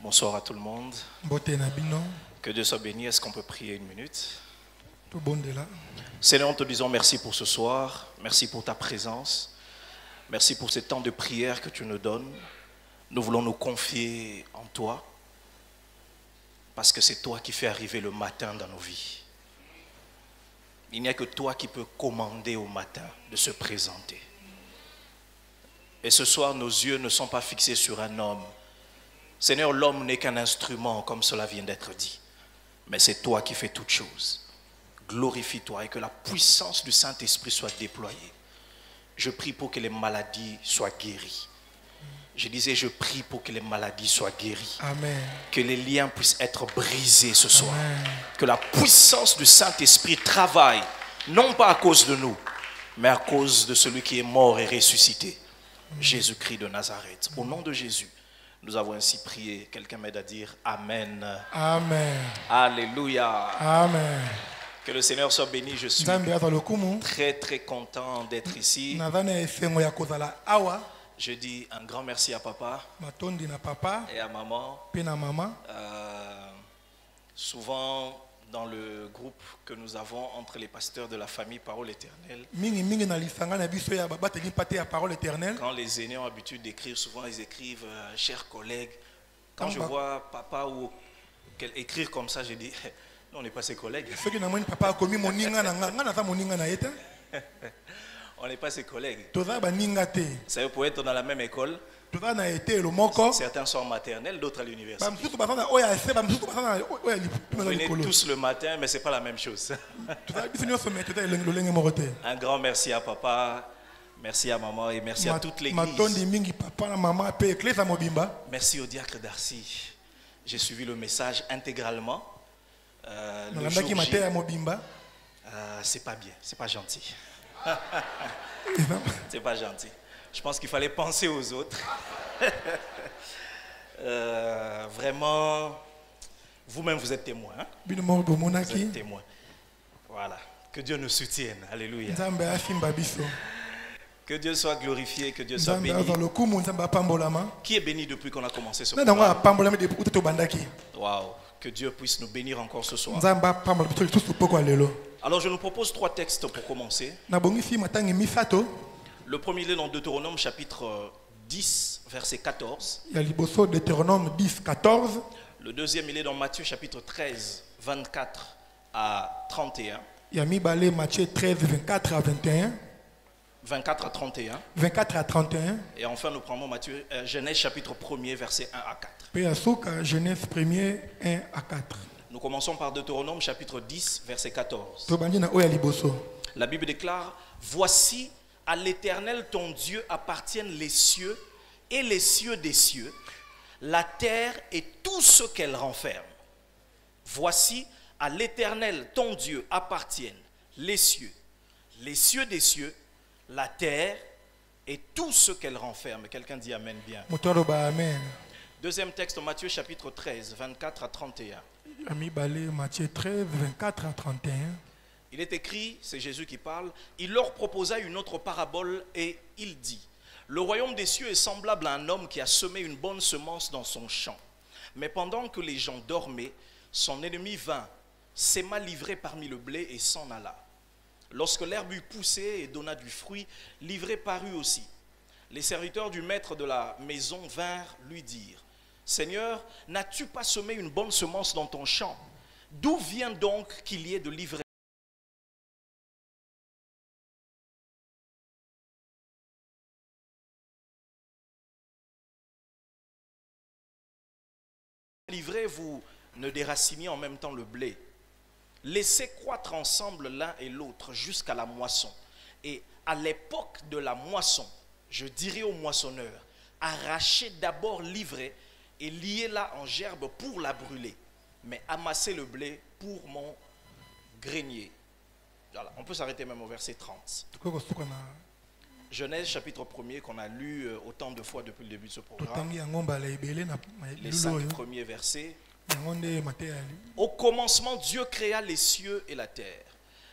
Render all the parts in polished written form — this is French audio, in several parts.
Bonsoir à tout le monde. Que Dieu soit béni. Est-ce qu'on peut prier une minute? Seigneur, nous te disons merci pour ce soir. Merci pour ta présence. Merci pour ce temps de prière que tu nous donnes. Nous voulons nous confier en toi. Parce que c'est toi qui fais arriver le matin dans nos vies. Il n'y a que toi qui peux commander au matin de se présenter. Et ce soir, nos yeux ne sont pas fixés sur un homme. Seigneur, l'homme n'est qu'un instrument, comme cela vient d'être dit. Mais c'est toi qui fais toutes choses. Glorifie-toi et que la puissance du Saint-Esprit soit déployée. Je prie pour que les maladies soient guéries. Je disais, je prie pour que les maladies soient guéries. Amen. Que les liens puissent être brisés ce soir. Amen. Que la puissance du Saint-Esprit travaille, non pas à cause de nous, mais à cause de celui qui est mort et ressuscité. Jésus-Christ de Nazareth. Au nom de Jésus, nous avons ainsi prié. Quelqu'un m'aide à dire Amen. Amen. Alléluia. Amen. Que le Seigneur soit béni. Je suis très très content d'être ici. Je dis un grand merci à papa et à maman. Souvent dans le groupe que nous avons entre les pasteurs de la famille Parole Éternelle, quand les aînés ont l'habitude d'écrire, souvent ils écrivent chers collègues. Quand je vois papa ou écrire comme ça, je dis non, on n'est pas ses collègues. On n'est pas ses collègues. Ça veut pour être dans la même école. Certains sont en maternelle, d'autres à l'université. Vous venez tous le matin, mais ce n'est pas la même chose. Un grand merci à papa, merci à maman et merci à toute l'église. Merci au diacre Darcy. J'ai suivi le message intégralement. Le jour J, c'est pas bien, c'est pas gentil. C'est pas gentil. Je pense qu'il fallait penser aux autres. Vraiment, vous-même vous êtes témoin. Hein? Vous êtes témoin. Voilà. Que Dieu nous soutienne. Alléluia. Que Dieu soit glorifié, que Dieu soit béni. Qui est béni depuis qu'on a commencé ce programme? Waouh. Que Dieu puisse nous bénir encore ce soir. Alors je nous propose 3 textes pour commencer. Le premier est dans Deutéronome chapitre 10 verset 14. Le deuxième il est dans Matthieu chapitre 13 24 à 31. 24 à 31. Et enfin nous prenons Genèse chapitre 1er verset 1 à 4. Genèse 1er 1 à 4. Nous commençons par Deutéronome chapitre 10 verset 14. La Bible déclare: Voici, à l'Éternel ton Dieu appartiennent les cieux et les cieux des cieux, la terre et tout ce qu'elle renferme. Voici, à l'Éternel ton Dieu appartiennent les cieux des cieux, la terre et tout ce qu'elle renferme. Quelqu'un dit Amen bien. Deuxième texte, Matthieu chapitre 13, 24 à 31. Matthieu 13, 24 à 31. Il est écrit, c'est Jésus qui parle, il leur proposa une autre parabole et il dit: Le royaume des cieux est semblable à un homme qui a semé une bonne semence dans son champ. Mais pendant que les gens dormaient, son ennemi vint, sema l'ivraie parmi le blé et s'en alla. Lorsque l'herbe eut poussé et donna du fruit, l'ivraie parut aussi. Les serviteurs du maître de la maison vinrent lui dire: Seigneur, n'as-tu pas semé une bonne semence dans ton champ? D'où vient donc qu'il y ait de l'ivraie? L'ivraie, vous ne déraciniez en même temps le blé. Laissez croître ensemble l'un et l'autre jusqu'à la moisson. Et à l'époque de la moisson, je dirai au moissonneur: arrachez d'abord l'ivraie et liez-la en gerbe pour la brûler, mais amassez le blé pour mon grenier. Voilà, on peut s'arrêter même au verset 30. Genèse chapitre 1er qu'on a lu autant de fois depuis le début de ce programme. Les 5 premiers versets. Au commencement, Dieu créa les cieux et la terre.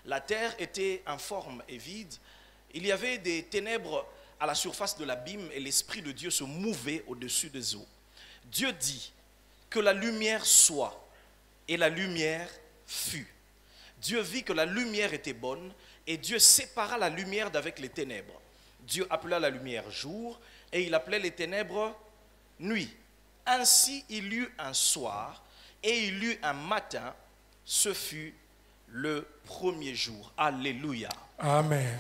La terre était informe et vide. Il y avait des ténèbres à la surface de l'abîme et l'Esprit de Dieu se mouvait au-dessus des eaux. Dieu dit: que la lumière soit. Et la lumière fut. Dieu vit que la lumière était bonne et Dieu sépara la lumière d'avec les ténèbres. Dieu appela la lumière jour et il appelait les ténèbres nuit. Ainsi il y eut un soir et il y eut un matin. Ce fut le premier jour. Alléluia. Amen.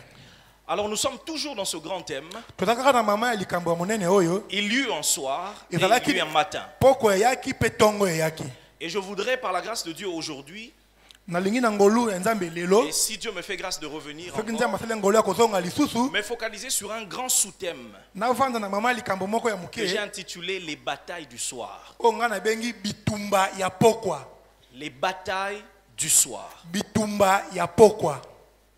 Alors nous sommes toujours dans ce grand thème. Tozalaka na mama ya likambo ya monene oyo. Il y eut un soir et Ezalaki il y eut un matin. poko eyaki pe tongo eyaki. Et je voudrais par la grâce de Dieu aujourd'hui, Nalingi na ngolu ya Nzambe lelo. et si Dieu me fait grâce de revenir Soki encore, Nzambe asali ngolu ya kozonga lisusu. me focaliser sur un grand sous-thème Navanda na mama ya likambo moko ya que j'ai moke. intitulé les batailles du soir. Oyo nga na bengi bitumba ya pokwa. Les batailles du soir. Bitumba ya pokwa.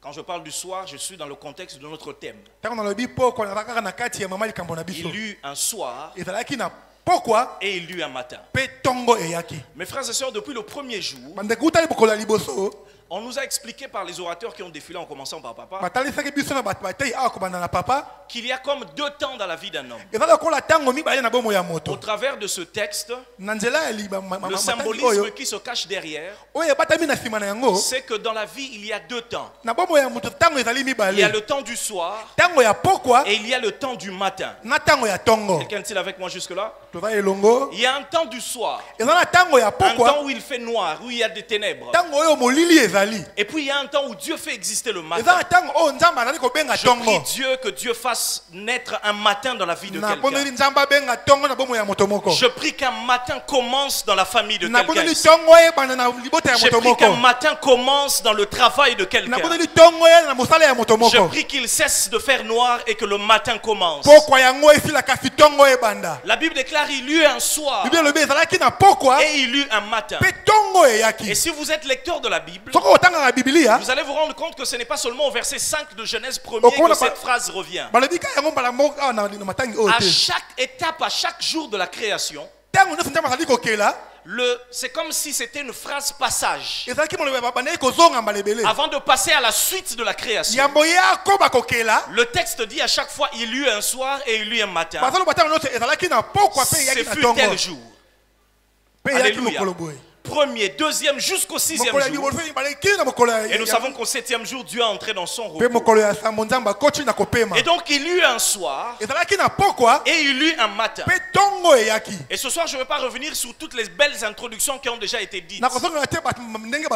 Quand je parle du soir, je suis dans le contexte de notre thème. Tango nalobi pokwa na kaka na kati ya mama likambo na biso. Il y eut un soir Ezalaki na pokwa et il y eut un matin. pe tongo eyaki. Mes frères et sœurs, depuis le premier jour, Bandeko utali bokolo ya liboso. on nous a expliqué par les orateurs qui ont défilé en commençant par papa Batalisaki biso na bato batei awa kobanda na papa. qu'il y a comme deux temps dans la vie d'un homme. Eza lokola tango mibale na bomo ya Au moto. travers de ce texte, Na nzela ya liba le matali symbolisme oyo. qui se cache derrière, Oyo ebatami na nsima na yango. c'est que dans la vie, il y a deux temps. Na bomo ya moto tango ezali Il y a mibale. le temps du soir Tango ya pokwa et il y a le temps du matin. na tango ya tongo. Quelqu'un est-il avec moi jusque-là? Toza elongo. Il y a un temps du soir, Eza na tango ya un temps pokwa. où il fait noir, où il y a des ténèbres. Tango oyo molili ezali. Et puis il y a un temps où Dieu fait exister le Eza matin. na tango oyo Nzambe azali kobenga Je prie tongo. Dieu que Dieu fasse naître un matin dans la vie de Na bondeli quelqu'un. Nzambe abenga tongo na bomo ya moto moko. Je prie qu'un matin commence dans la famille de Na quelqu'un. bondeli ici. tongo ebanda na libota ya Je moto prie moko. qu'un matin commence dans le travail de Na quelqu'un. bondeli tongo ya na mosala ya moto Je moko. prie qu'il cesse de faire noir et que le matin commence. Pokwa yango esila kasi tongo ebanda. La Bible déclare il y eut un soir Bible lobi ezalaki na pokwa et il y eut un matin. pe tongo Et eyaki. si vous êtes lecteur de la Bible, Soko otanga na Biblia, vous allez vous rendre compte que ce n'est pas seulement au verset 5 de Genèse 1er Okona que pa- cette phrase revient. balobi ka yango mbala moko awa na matangi oyo À te. chaque étape, à chaque jour de la création, Tango nyonso Nzambe azali kokela, c'est comme si c'était une phrase passage. ezalaki moloba babandaki kozonga mbala ebele. Avant de passer à la suite de la création, Yambo ye akoba kokela, le texte dit à chaque fois il y eut un soir et il y eut un matin. bazoloba tango nyonso ezalaki na pokwa pe Ce eyaki na fut tongo. tel jour. Pe eyaki Alléluia. mokolo boye. Premier, deuxième, jusqu'au sixième Mokolo ya jour. liboso ebale kini na mokolo ya- Et nous savons qu'au septième jour, Dieu a entré dans son pe repos. mokolo ya sambo Nzambe akoti na kopema. Et donc il y eut un soir Ezalaki na pokwa et il y eut un matin. pe tongo eyaki. Et ce soir, je ne vais pas revenir sur toutes les belles introductions qui ont déjà été dites. Na kozonga te bato ndenge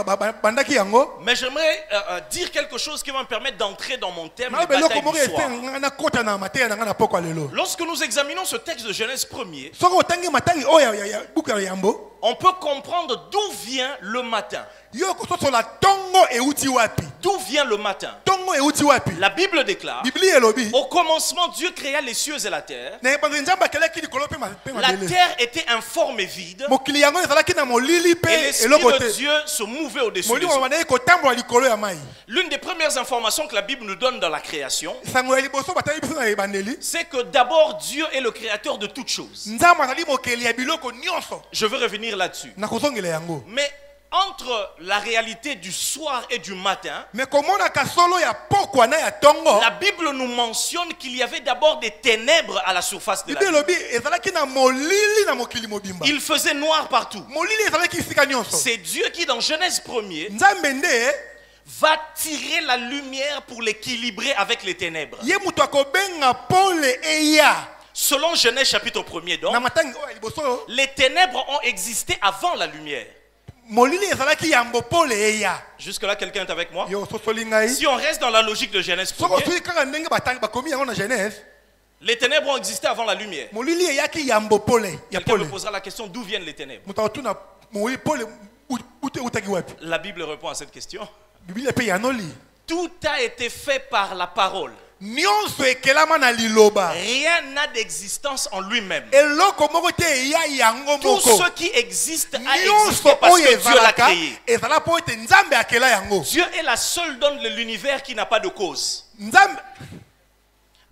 bandaki yango. Mais j'aimerais dire quelque chose qui va me permettre d'entrer dans mon thème, Na les beloko batailles moko du soir. ete na kota na mateya na nga na pokwa lelo. Lorsque nous examinons ce texte de Genèse 1er, Soko otangi matangi oyo ya buku ya yambo. on peut comprendre d'où vient le matin. Yo kososola tongo euti wapi. D'où vient le matin? Tongo euti wapi. La Bible déclare, Biblia elobi. au commencement, Dieu créa les cieux et la terre. Na ebanzi Nzambe akelaki likolo pe La mabele. terre était informe et vide. Mokili yango ezalaki na molili Et pe l'Esprit eloko de te. Dieu se mouvait au-dessus des Molimo eaux. bandaki kotambola likolo ya mai. L'une des premières informations que la Bible nous donne dans la création, Sango ya liboso batali biso na ebandeli. c'est que d'abord Dieu est le créateur de toutes choses. Nzambe azali mokeli ya biloko nyonso. Je veux revenir là-dessus. Na kozongela yango. Mais entre la réalité du soir et du matin, Mais komona kasolo ya pokwa na ya tongo. la Bible nous mentionne qu'il y avait d'abord des ténèbres à la surface de la Biblia terre. elobi ezalaki na molili na mokili mobimba. Il faisait noir partout. Molili ezalaki esika nyonso. C'est Dieu qui, dans Genèse 1er, Nzambe nde va tirer la lumière pour l'équilibrer avec les ténèbres. ye mutu akobenga pole eya. Selon Genèse chapitre 1er, donc, Na matangi oyo ya liboso les ténèbres ont existé avant la lumière. molili ezalaki yambo pole eya. Jusque-là, quelqu'un est avec moi? Yo sosoli ngai. Si on reste dans la logique de Genèse Soko 1er, sui kaka ndenge batangi bakomi yango na Genèse. les ténèbres ont existé avant la lumière. Molili eyaki yambo pole ya Quelqu'un pole. me posera la question d'où viennent les ténèbres. Mutu akotuna molili pole ute utaki wapi. La Bible répond à cette question. Biblia pe yanoli. Tout a été fait par la parole. Nyonso ekelama na liloba. Rien n'a d'existence en lui-même. Eloko moko te eya yango Tout moko. ce qui existe a Nyonso existé parce oyo que Dieu l'a ezalaka créé. ezala po ete Nzambe akela yango. Dieu est la seule donne de l'univers qui n'a pas de cause. Nzambe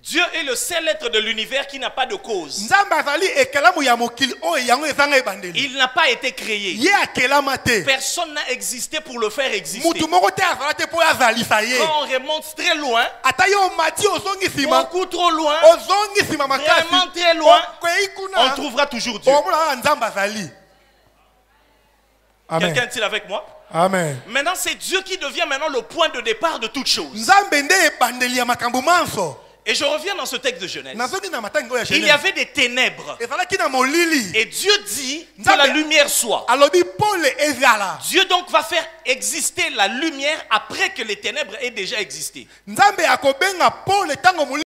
Dieu est le seul être de l'univers qui n'a pas de cause. Nzambe azali ekelamu ya mokili oyo yango ezanga ebandeli. Il n'a pas été créé. Ye akelama te. Personne n'a existé pour le faire exister. Mutu moko te azala te po azalisa ye. Quand on remonte très loin, Ata yo mati ozongi sima. beaucoup trop loin, Ozongi sima makasi. vraiment très loin, Kwei on kuna. trouvera toujours Dieu. Omona Nzambe azali. Amen. Quelqu'un est-il avec moi? Amen. Maintenant, c'est Dieu qui devient maintenant le point de départ de toute chose. Nzambe nde ebandeli ya makambo manso. Et je reviens dans ce texte de Genèse. Nazoki na matangi oyo ya Il y Genèse. avait des ténèbres. Ezalaki na molili. Et Dieu dit que Nzambe la lumière soit. alobi pole ezala. Dieu donc va faire exister la lumière après que les ténèbres aient déjà existé. Nzambe akobenga pole tango molili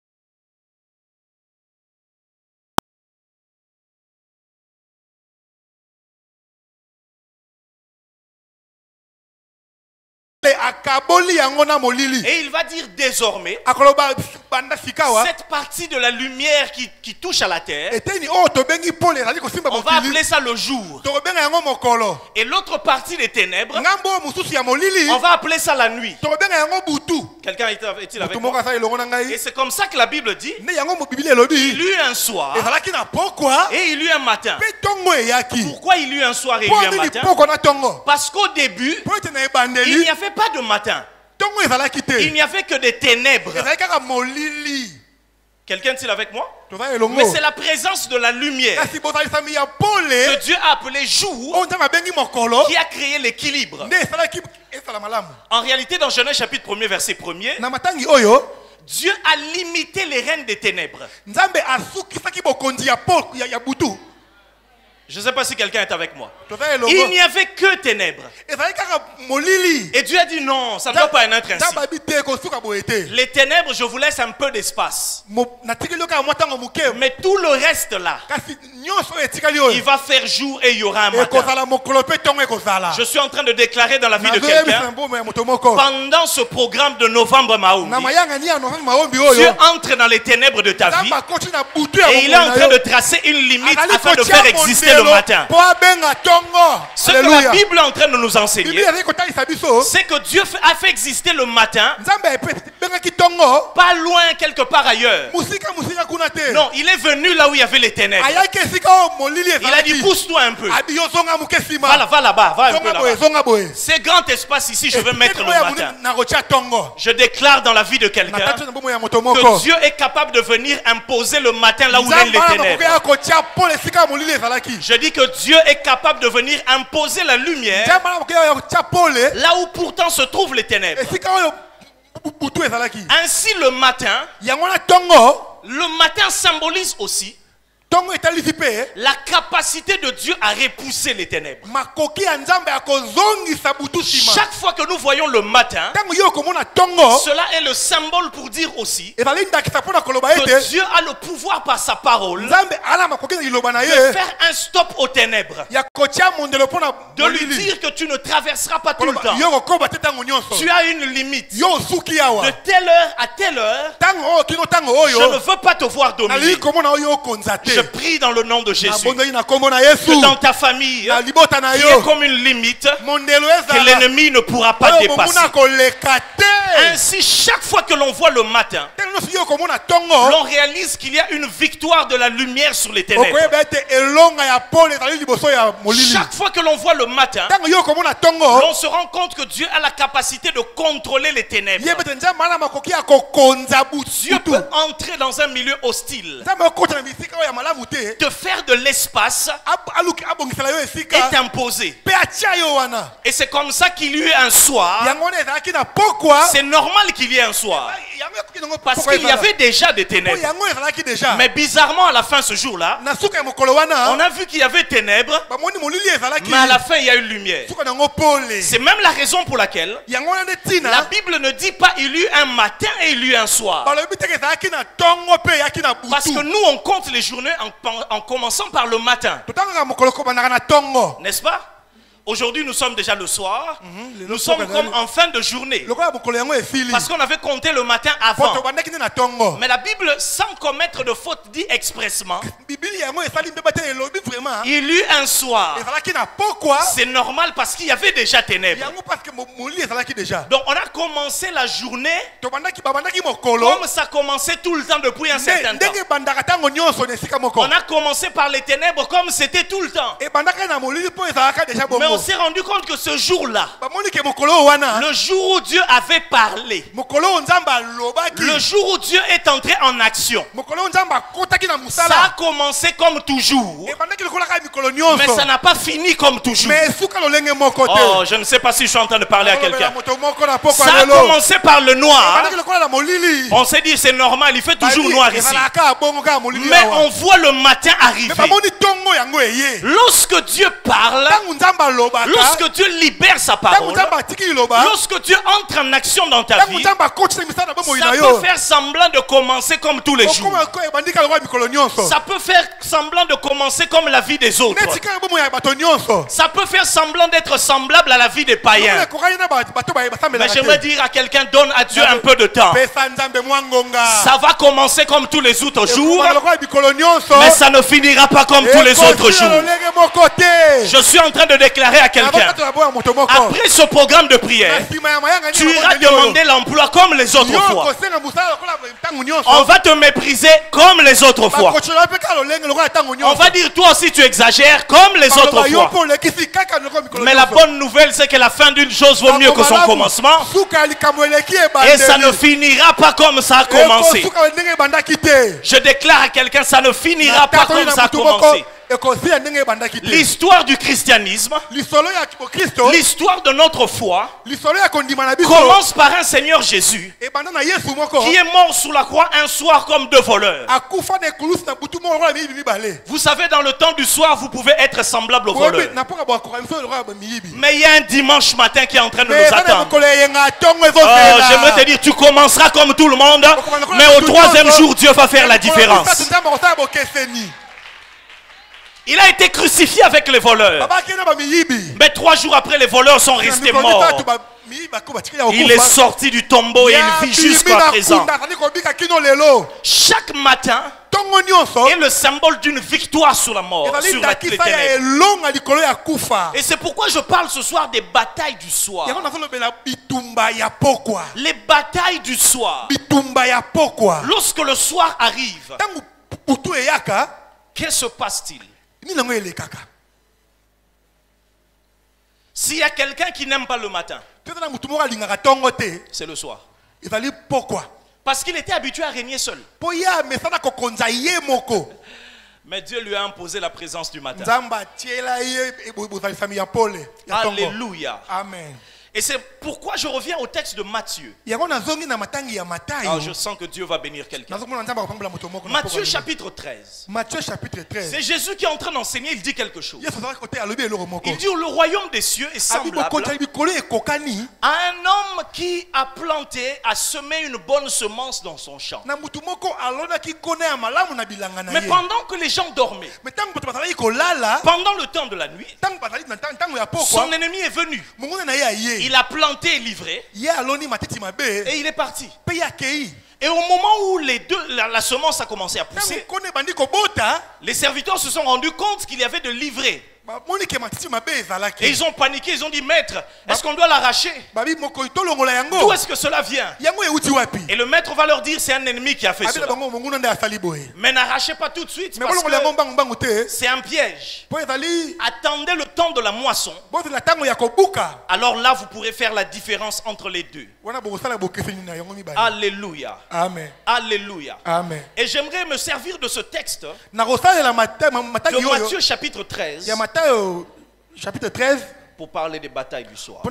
akaboli yango na molili. Et il va dire désormais, Akoloba banda sikawa. cette partie de la lumière qui touche à la terre, Eteni o tobengi pole ezali kosimba on va mokili. appeler ça le jour. Tokobenga yango mokolo. Et l'autre partie des ténèbres, Ngambo mususu ya molili. on va appeler ça la nuit. Tokobenga yango butu. Quelqu'un est-il avec Butu moi? moko asali longo na Et ngai. c'est comme ça que la Bible dit, Ne yango mo bibili elobi. il eut un soir Ezalaki na pokwa. et il eut un matin. Pe tongo eyaki. Pourquoi il eut un soir et il Po eut un nini matin? poko na tongo. Parce qu'au début, Po ete na il ebandeli. n'y avait pas de matin. Tongo ezalaki te. Il n'y avait que des ténèbres. Ezalaki kaka molili. Quelqu'un est-il avec moi? Toza elongo. Mais c'est la présence de la lumière Kasi bozalisami ya pole. que Dieu a appelé jour O nzambe abengi mokolo. qui a créé l'équilibre. Nde esalaki ezala malamu. En réalité, dans Genèse chapitre 1er, verset 1er, Na matangi oyo. Dieu a limité les règnes des ténèbres. Nzambe asukisaki bokonzi ya pole ya butu. Je ne sais pas si quelqu'un est avec moi. Toza elongo. Il n'y avait que ténèbres. Ezalaki kaka molili. Et Dieu a dit non, ça ne doit pas être ainsi. Nzambe abi te kosuka boye te. Les ténèbres, je vous laisse un peu d'espace. Natikeli yo kaka mwa tango moke. Mais tout le reste là, Kasi nyonso oyo etikali oyo. il va faire jour et il y aura un matin. Ekozala mokolo pe tongo ekozala. Je suis en train de déclarer dans la vie de Nazoyebisa quelqu'un, mbomo ya moto moko. pendant ce programme de novembre Maombi, Na mayanga ni ya novembre maombi Dieu oyo. entre dans les ténèbres de ta vie Nzambe akoti na butu ya et il est en mokolo train na de yo. tracer une limite Azali afin de kotia faire exister le mondelo matin. po abenga tongo. Ce que la Alléluia. Bible est en train de nous Bible enseigner, ezali kotalisa biso. c'est que Dieu a fait exister le matin Nzambe bengaki tongo. pas loin quelque part ailleurs. Musika kuna te. Non, il est venu là où il y avait les ténèbres. Ayaki esika o molili Il a dit ezalaki. pousse-toi un peu. Abi yo zonga muke sima. Va là-bas, va un peu Zonga boye, là-bas. zonga boye. C'est grand espace ici, je vais mettre le matin. Na kotia tongo. Je déclare dans la vie de Na quelqu'un kati na mbomo ya moto moko. que Dieu est capable de venir imposer le matin là où règnent les ténèbres. Je dis que Dieu est capable de venir imposer la lumière là où pourtant se trouvent les ténèbres. Ainsi le matin symbolise aussi la capacité de Dieu à repousser les ténèbres. Chaque fois que nous voyons le matin, cela est le symbole pour dire aussi que Dieu a le pouvoir par sa parole de faire un stop aux ténèbres, de lui dire que tu ne traverseras pas tout le temps. Tu as une limite. De telle heure à telle heure, je ne veux pas te voir dominer. Je prie dans le nom de Jésus que dans ta famille, il y ait comme une limite que l'ennemi ne pourra pas dépasser. Ainsi, chaque fois que l'on voit le matin, l'on réalise qu'il y a une victoire de la lumière sur les ténèbres. Chaque fois que l'on voit le matin, l'on se rend compte que Dieu a la capacité de contrôler les ténèbres. Dieu peut entrer dans un milieu hostile, te faire de l'espace et t'imposer. Et c'est comme ça qu'il y a eu un soir. C'est normal qu'il y ait un soir. Parce qu'il y avait déjà des ténèbres. Mais bizarrement, à la fin, ce jour-là, on a vu qu'il y avait ténèbres, mais à la fin, il y a eu lumière. C'est même la raison pour laquelle la Bible ne dit pas il y eut un matin et il y eut un soir. Parce que nous, on compte les journées en commençant par le matin. N'est-ce pas? Aujourd'hui, nous sommes déjà le soir. Nous sommes comme en fin de journée. Parce qu'on avait compté le matin avant. Mais la Bible, sans commettre de faute, dit expressement il y eut un soir. C'est normal parce qu'il y avait déjà ténèbres. Donc on a commencé la journée comme ça commençait tout le temps depuis un certain temps. On a commencé par les ténèbres comme c'était tout le temps. Mais on s'est rendu compte que ce jour-là, bamoni ke mokolo wana le jour où Dieu avait parlé, mokolo nzamba alobaki le jour où Dieu est entré en action, mokolo nzamba akotaki na ça a musala commencé comme toujours, ebandaki lokola kaka mikolo mais nyonso ça n'a pas fini comme toujours. mais suka lolenge moko te Oh, je ne sais pas si je suis en train de parler à quelqu'un. moto moko na poko Ça a lelo commencé par le noir. ebandaki lokola na molili On s'est dit c'est normal, il fait toujours noir ici. ezalaka bongo kaka molili Mais awa. on voit le matin mais arriver. bamoni tongo yango eye Lorsque Dieu parle, ntango nzamba alobaka lorsque Dieu libère sa ntango parole, nzamba atiki liloba lorsque Dieu entre en action dans ta ntango vie, nzamba akotisa misala na bomoi ça na peut yo faire semblant de commencer comme tous les jours. okoma ebandika lokola mikolo nyonso Ça peut faire semblant de commencer comme la vie des autres. neti kaka bomoi ya bato nyonso Ça peut faire semblant d'être semblable à la vie des païens. ekokani na bato Mais basambelaka j'aimerais te dire à quelqu'un, donne à Dieu un peu de temps. pesa nzambe mwa ngonga Ça va commencer comme tous les autres jours, ekokaka lokola mikolo nyonso mais ça ne finira pas comme tous les autres ekosila jours. lolenge moko te Je suis en train de déclarer à quelqu'un, abokatola boya moto moko après ce programme de na prière, nsima ya mayanga tu iras demander l'emploi comme les autres yo fois. kosenga mosala lokola ntango On nyonso va te mépriser comme les autres fois. bakotola mpe kaka lolenge lokola ntango On nyonso va dire toi aussi tu exagères comme les autres baloba yo fois. mpo olekisi kaka lokola mikolo Mais la nyonso. bonne nouvelle, c'est que la fin d'une chose vaut mieux que son commencement. suka ya likambo eleki Et ça ne finira pas comme ça a commencé. ekosuka ndenge ebandaki te Je déclare à quelqu'un, ça ne finira pas comme ça a mutu moko commencé. ekosila ndenge ebandaki te L'histoire du christianisme, lisolo ya bokristo l'histoire de notre foi, lisolo ya kondima na biso commence par un Seigneur Jésus ebanda na yesu moko qui est mort sous la croix un soir comme deux voleurs. akufa na ekulusi na butu moko lokola miyibi mibale Vous savez, dans le temps du soir, vous pouvez être semblable aux voleurs. na mpoka boakoka miso lokola bamiyibi Mais il y a un dimanche matin qui est en train de mais nous eza na attendre. mokolo eyenga ntongo Oh, ezosela j'aimerais te dire, tu commenceras comme tout le monde, mais au troisième jour, Dieu va faire la différence. nzambe akosala bokeseni Il a été crucifié avec les voleurs. babaki na bamiyibi Mais 3 jours après, les voleurs sont restés morts. Il est sorti du tombeau et il vit jusqu'à présent. Chaque matin est le symbole d'une victoire sur la mort, sur les ténèbres. Et c'est pourquoi je parle ce soir des batailles du soir. Les batailles du soir. Lorsque le soir arrive, qu'est-ce se passe-t-il? S'il y a quelqu'un qui n'aime pas le matin, c'est le soir. Parce qu'il était habitué à régner seul. Mais Dieu lui a imposé la présence du matin. Alléluia. Amen. Et c'est pourquoi je reviens au texte de Matthieu. Alors je sens que Dieu va bénir quelqu'un. Matthieu chapitre 13. C'est Jésus qui est en train d'enseigner, il dit quelque chose. Il dit le royaume des cieux est semblable à un homme qui a planté, a semé une bonne semence dans son champ. Mais pendant que les gens dormaient, pendant le temps de la nuit, son ennemi est venu. Il a planté et livré et il est parti. Et au moment où la semence a commencé à pousser, les serviteurs se sont rendus compte qu'il y avait de livré. Et ils ont paniqué, ils ont dit maître, est-ce qu'on doit l'arracher? D'où est-ce que cela vient? Et le maître va leur dire c'est un ennemi qui a fait cela. Mais n'arrachez pas tout de suite parce que c'est un piège. Attendez le temps de la moisson. Alors là vous pourrez faire la différence entre les deux. Alléluia. Amen. Alléluia. Amen. Et j'aimerais me servir de ce texte de de Matthieu chapitre 13 chapitre 13 pour parler des batailles du soir.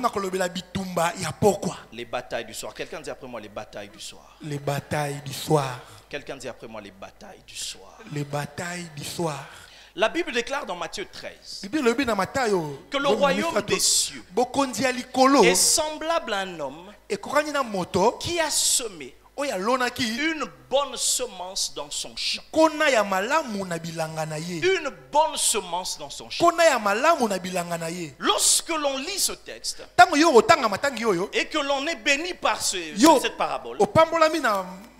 Les batailles du soir. Quelqu'un dit après moi les batailles du soir. Les batailles du soir. Quelqu'un dit après moi les batailles du soir. Les batailles du soir. La Bible déclare dans Matthieu 13 que le royaume des cieux est semblable à un homme qui a semé une bonne semence dans son champ. Une bonne semence dans son champ. Lorsque l'on lit ce texte et que l'on est béni par cette parabole,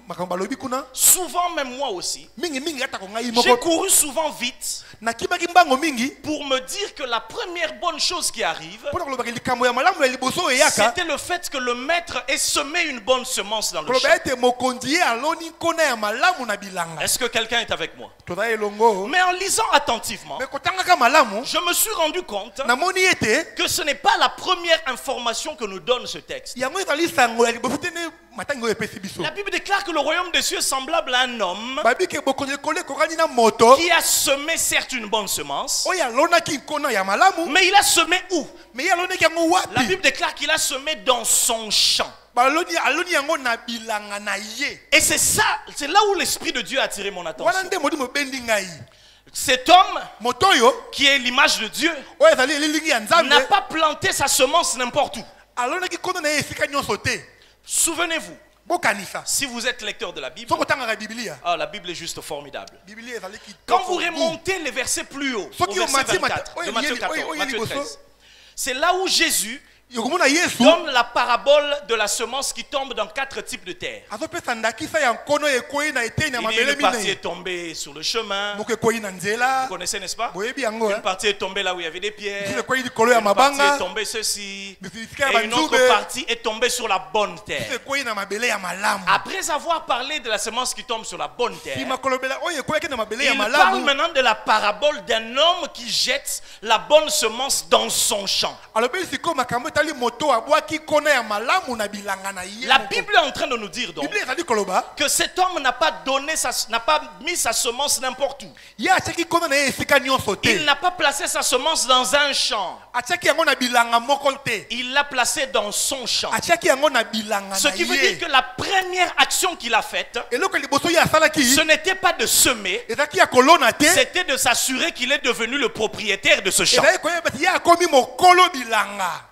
makambo balobi kuna Souvent, même moi aussi, mingi ata ko ngai j'ai moko couru souvent vite nakimaki mbango mingi pour me dire que la première bonne chose qui arrive, pona kolobaki likambo ya malamu ya liboso eyaka c'était le fait que le maître ait semé une bonne semence dans le champ. koloba ete mokonzi ye aloni nkona ya malamu na bilanga Est-ce que quelqu'un est avec moi? toza elongo Mais en lisant attentivement, me kotangaka malamu je me suis rendu compte namoni ete que ce n'est pas la première information que nous donne ce texte. yango ezali sango ya liboso te nde matangi oyo epesi biso La Bible déclare que le royaume des cieux est semblable à un homme babi ke bokonzi ekolo ekokani na moto qui a semé certes une bonne semence, oyo alonaki nkona ya malamu mais il a semé où? me ye alonaki yango La wapi Bible déclare qu'il a semé dans son champ. aloni yango na bilanga na ye Et c'est ça, c'est là où l'Esprit de Dieu a attiré mon wana attention. nde molimo obendi ngai Cet homme, moto oyo qui est l'image de Dieu, oyo ezali elilingi ya n'a nzambe pas planté sa semence n'importe où. alonaki nkona na ye esika nyonso te Souvenez-vous, bokanisa si vous êtes lecteur de la Bible, soko otangaka biblia ah, la Bible est juste formidable. biblia ezali Quand kitoko vous remontez les versets plus haut, Ceux au qui ont verset menti, 24 de oui, Matthieu oui, 14, oui, Matthieu oui, 13, c'est là où Jésus yokomona yesu donne la parabole de la semence qui tombe dans 4 types de terre. azopesa ndakisa ya nkono ekoyi na eteni ya Il dit mabele une partie minei est tombée sur le chemin. moko ekoyi na Vous nzela connaissez, n'est-ce pas? boyebi yango Une partie est tombée là où il y avait des pierres. mosusu ekoyi likolo ya Une partie est mabanga tombée ceci. mosusu esika ya Et une autre banzube partie est tombée sur la bonne mosusu terre. ekoyi na mabele ya malamu Après avoir parlé de la semence qui tombe sur la bonne terre, nsima kolobela oyo ekoyaki na mabele ya il parle malamu maintenant de la parabole d'un homme qui jette la bonne semence dans son champ. alobeli sikoyo makambo etali moto abwaki nkona ya malamu na bilanga na ye La moko. Bible est en train de nous dire donc biblia ezali koloba que cet homme n'a pas mis sa semence n'importe où. ye atiaki nkona na ye esika nyonso Il te n'a pas placé sa semence dans un champ. atiaki yango na bilanga moko te Il l'a placé dans son champ. atiaki yango na bilanga Ce na qui veut dire ye que la première action qu'il a faite, eloko ya liboso ye asalaki ce n'était pas de semer, ezalaki ya kolona te c'était de s'assurer qu'il est devenu le propriétaire de ce champ. ezali koyeba ti ye akomi mokolo bilanga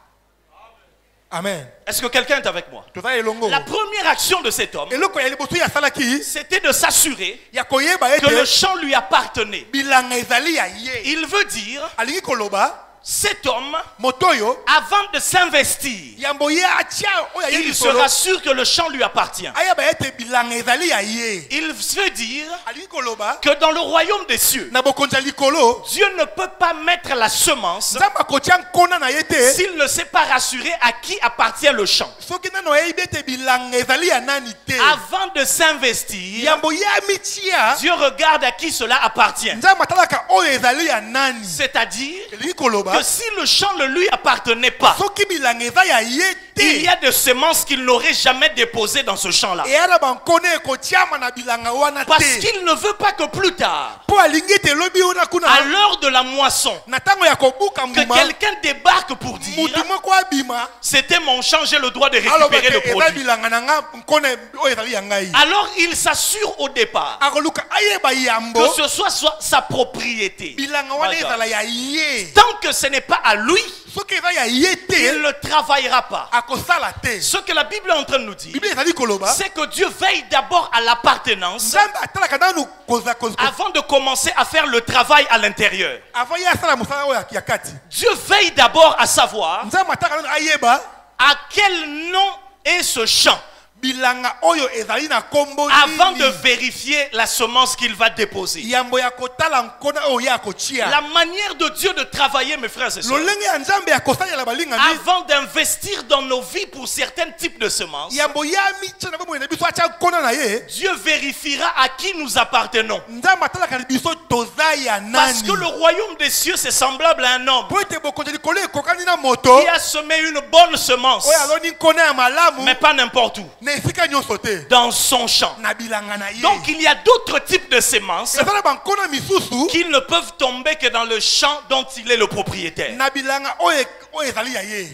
amen Est-ce que quelqu'un est avec moi? toza elongo La première action de cet homme, eloko ya liboso ye asalaki c'était de s'assurer ya koyeba que le ete champ lui appartenait. bilanga ezali ya ye Il veut dire, alingi koloba cet homme, moto oyo avant de s'investir, yambo ye atia oyo aye il se lisolo rassure que le champ lui appartient. ayeba ete bilanga ezali ya ye Il veut dire alingi koloba que dans le royaume des cieux, na bokonzi ya likolo Dieu ne peut pas mettre la semence nzambe akotia nkona na ye te s'il ne s'est pas rassuré à qui appartient le champ. soki nano ayebi ete bilanga ezali ya nani te Avant de s'investir, yambo ye amitia Dieu regarde à qui cela appartient. nzambe atalaka oyo ezali ya nani C'est-à-dire elingi koloba que si le champ ne lui appartenait pas, soki bilanga eza ya ye il y te a des semences qu'il n'aurait jamais déposées dans ce champ-là. eya na bankona ekotiama na bilanga wana Parce te qu'il ne veut pas que plus tard, mpo alingi ete elobi wana à kuna l'heure de la moisson, na ntango ya kobuka que mbuma quelqu'un débarque pour dire mutu moko abima c'était mon champ, j'ai le droit de alobaka récupérer le eza produit. bilanga na nga nkona oyo ezali ya ngai Alors il s'assure au départ akoluka ayeba yambo que ce soit sa propriété. bilanga wana My God. ezala ya ye Tant que ce n'est pas à lui, soki eza ya ye il te ne travaillera pas. akosala te Ce que la Bible est en train de nous dire, biblia ezali koloba c'est que Dieu veille d'abord à l'appartenance nzambe atalaka nanu avant de commencer à faire le travail à l'intérieur. avant ye asala mosala oyo ya kati Dieu veille d'abord à savoir nzambe atalaka nanu ayeba à quel nom est ce champ bilanga oyo ezali na kombo avant de nini vérifier la semence qu'il va déposer. yambo ya kotala nkona oyo ye akotia La manière de Dieu de travailler, mes frères et sœurs, lolenge ya nzambe ya kosalela balingami avant d'investir dans nos vies pour certains types de semences, yambo ye amitia na bomoi na biso atia nkona na ye Dieu vérifiera à qui nous appartenons. nzambe atalaka biso toza ya Parce nani que le royaume des cieux, c'est semblable à un homme po ete bokonzi likolo ekokani na moto qui a semé une bonne semence, oyo aloni nkona ya malamu mais pas n'importe où, na esika nyonso te dans son champ. na bilanga na ye Donc il y a d'autres types de semences eza na bankona misusu qui ne peuvent tomber que dans le champ dont il est le propriétaire. na bilanga oyo ezali ya ye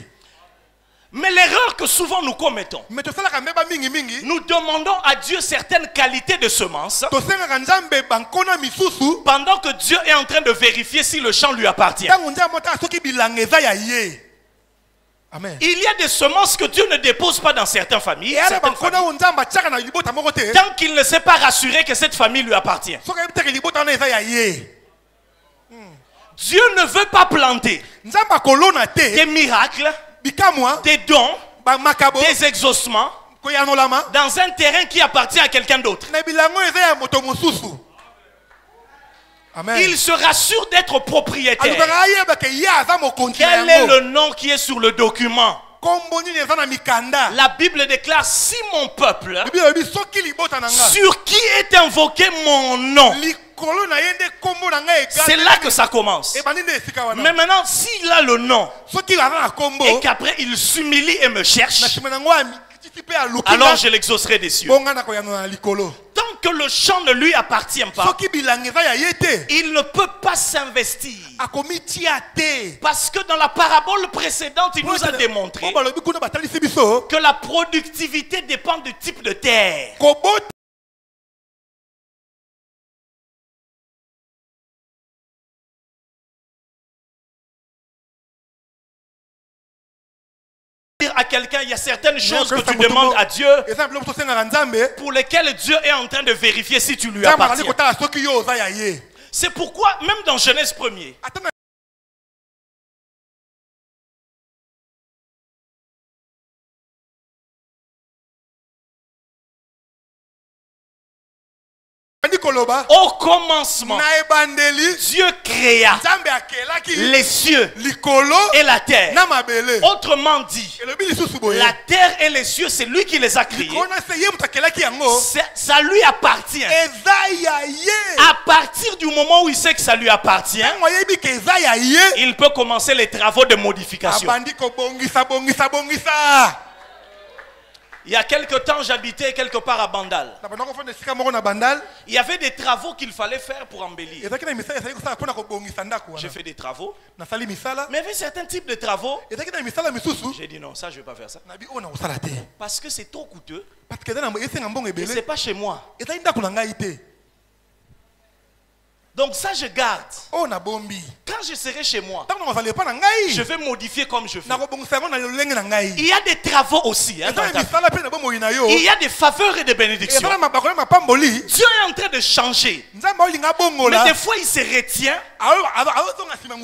Mais l'erreur que souvent nous commettons, me tosalaka mbeba mingimingi nous demandons à Dieu certaines qualités de semences tosengaka nzambe bankona misusu pendant que Dieu est en train de vérifier si le champ lui appartient. ntango nzambe otala soki bilanga eza ya ye amen Il y a des semences que Dieu ne dépose pas dans certaines familles, eya na certaines bankona familles, oyo nzambe atiaka na libota moko te tant qu'il ne s'est pas rassuré que cette famille lui appartient. soki ayebi teke libota wana eza ya ye Dieu ne veut pas planter nzambe akolona des te miracles, bikamwa des dons, bamakabo des exaucements dans un terrain qui appartient à quelqu'un d'autre. Il se rassure d'être propriétaire. Quel est le nom qui est sur le document? La Bible déclare: si mon peuple, sur qui est invoqué mon nom, c'est là que ça commence. Mais maintenant, s'il a le nom et qu'après il s'humilie et me cherche, alors je l'exaucerai des cieux. Tant que le champ ne lui appartient pas, il ne peut pas s'investir. Parce que dans la parabole précédente, il nous a démontré que la productivité dépend du type de terre. À quelqu'un, il y a certaines choses que tu demandes à Dieu pour lesquelles Dieu est en train de vérifier si tu lui appartiens. C'est pourquoi même dans Genèse 1er, au commencement, Dieu créa les cieux et la terre. Autrement dit, la terre et les cieux, c'est lui qui les a créés. Ça lui appartient. À partir du moment où il sait que ça lui appartient, il peut commencer les travaux de modification. Il y a quelque temps, j'habitais quelque part à Bandal. Il y avait des travaux qu'il fallait faire pour embellir. J'ai fait des travaux. Mais il y avait certains types de travaux. J'ai dit non, ça je ne vais pas faire ça. Parce que c'est trop coûteux. Et ce n'est pas chez moi. Donc ça je garde. Quand je serai chez moi, je vais modifier comme je fais. Il y a des travaux aussi. Hein, il y a des faveurs et des bénédictions. Dieu est en train de changer. Mais des fois il se retient.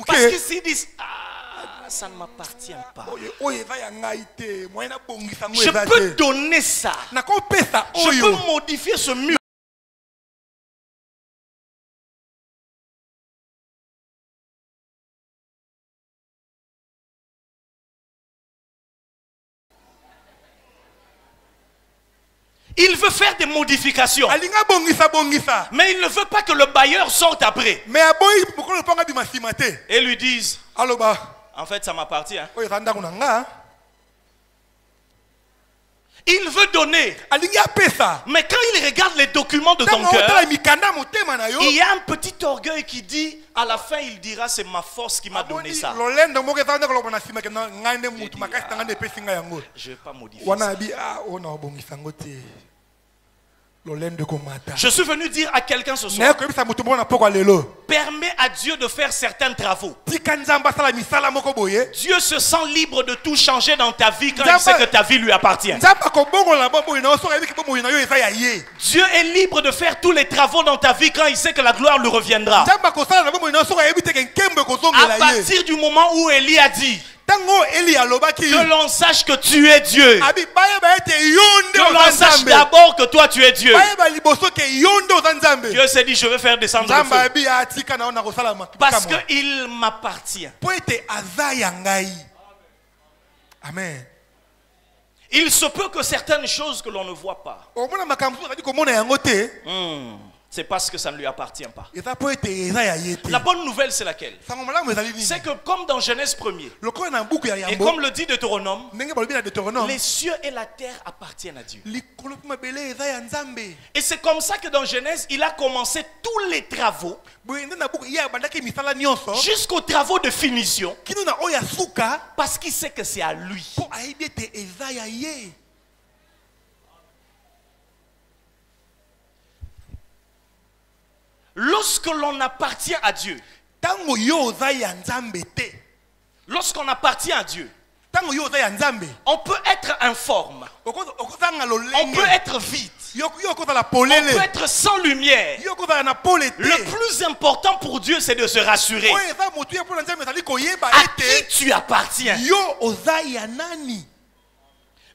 Parce qu'ils se disent: ah, ça ne m'appartient pas. Je peux donner ça. Je peux modifier ce mur. Il veut faire des modifications. Mais il ne veut pas que le bailleur sorte après. Et lui dise: en fait ça m'appartient. Il veut donner. Mais quand il regarde les documents de ton cœur, il y a un petit orgueil qui dit, à la fin il dira: c'est ma force qui m'a donné ça. Je ne vais pas modifier ça. Je suis venu dire à quelqu'un ce soir: permets à Dieu de faire certains travaux. Dieu se sent libre de tout changer dans ta vie quand il sait que ta vie lui appartient. Dieu est libre de faire tous les travaux dans ta vie quand il sait que la gloire lui reviendra. À partir du moment où Élie a dit que l'on sache que tu es Dieu, que l'on sache d'abord que toi tu es Dieu, Dieu s'est dit: je vais faire descendre le feu parce qu'il m'appartient. Amen. Il se peut que certaines choses que l'on ne voit pas, c'est parce que ça ne lui appartient pas. La bonne nouvelle, c'est laquelle? C'est que comme dans Genèse 1er, et comme le dit Deutéronome, les cieux et la terre appartiennent à Dieu. Et c'est comme ça que dans Genèse, il a commencé tous les travaux jusqu'aux travaux de finition, parce qu'il sait que c'est à lui. Lorsque l'on appartient à Dieu, lorsqu'on appartient à Dieu, on peut être informe, on peut être vide, on peut être sans lumière. Le plus important pour Dieu, c'est de se rassurer à qui tu appartiens.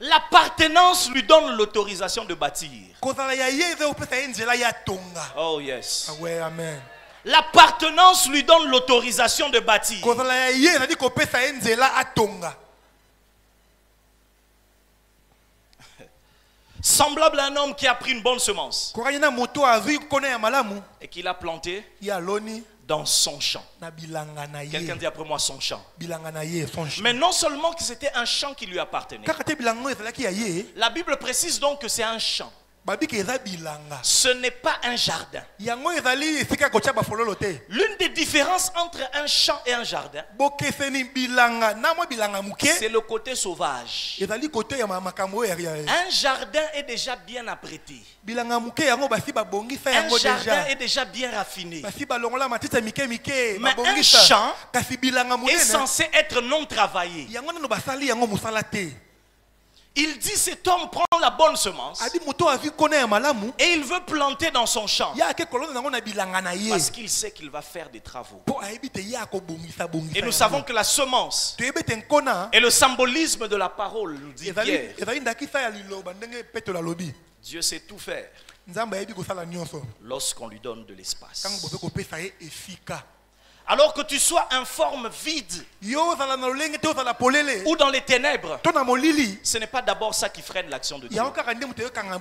L'appartenance lui donne l'autorisation de bâtir. kozala ya ye eza opesa ye nzela ya tonga. Oh yes. Ah ouais, amen. L'appartenance lui donne l'autorisation de bâtir. kozala ya ye ezali kopesa ye nzela atonga. Semblable à un homme qui a pris une bonne semence kokani na moto azwi kona ya malamu et qui l'a plantée ya loni dans son champ. na bilanga na Quelqu'un ye. dit après moi son champ. Bilanga na ye son champ. Mais non seulement que c'était un champ qui lui appartenait. Kaka te bilanga ezalaki ya ye, La Bible précise donc que c'est un champ. babiki eza bilanga. Ce n'est pas un jardin. Yango ezali esika kotia bafololo te. L'une des différences entre un champ et un jardin, Bokeseni bilanga na mwa bilanga muke c'est le côté sauvage. ezali kote ya makambo ya Un jardin est déjà bien apprêté. bilanga muke yango basi babongisa Un yango jardin deja. est déjà bien raffiné. Basi balongola matita mike mike Mais un babongisa. champ Kasi bilanga est munene censé être non travaillé. yango nano basali yango musala te. Il dit cet homme prend la bonne semence Adi moto azwi kona ya malamu et il veut planter dans son champ ya ke kolona nango na bilanga na ye. parce qu'il sait qu'il va faire des travaux. Po ayebi te ya ko bongisa bongisa. Et nous savons que la semence toyebi te nkona est le symbolisme de la parole, nous dit Pierre. ezali ndakisa ya liloba ndenge Petro alobi. Dieu sait tout faire Nzambe ayebi kosala nyonso. lorsqu'on lui donne de l'espace. Tango bozo kopesa ye efika. Alors que tu sois informe, vide Yo zala na lolenge te ozala polele. ou dans les ténèbres, To na molili. ce n'est pas d'abord ça qui freine l'action de Dieu. Yango kaka nde moto yokanga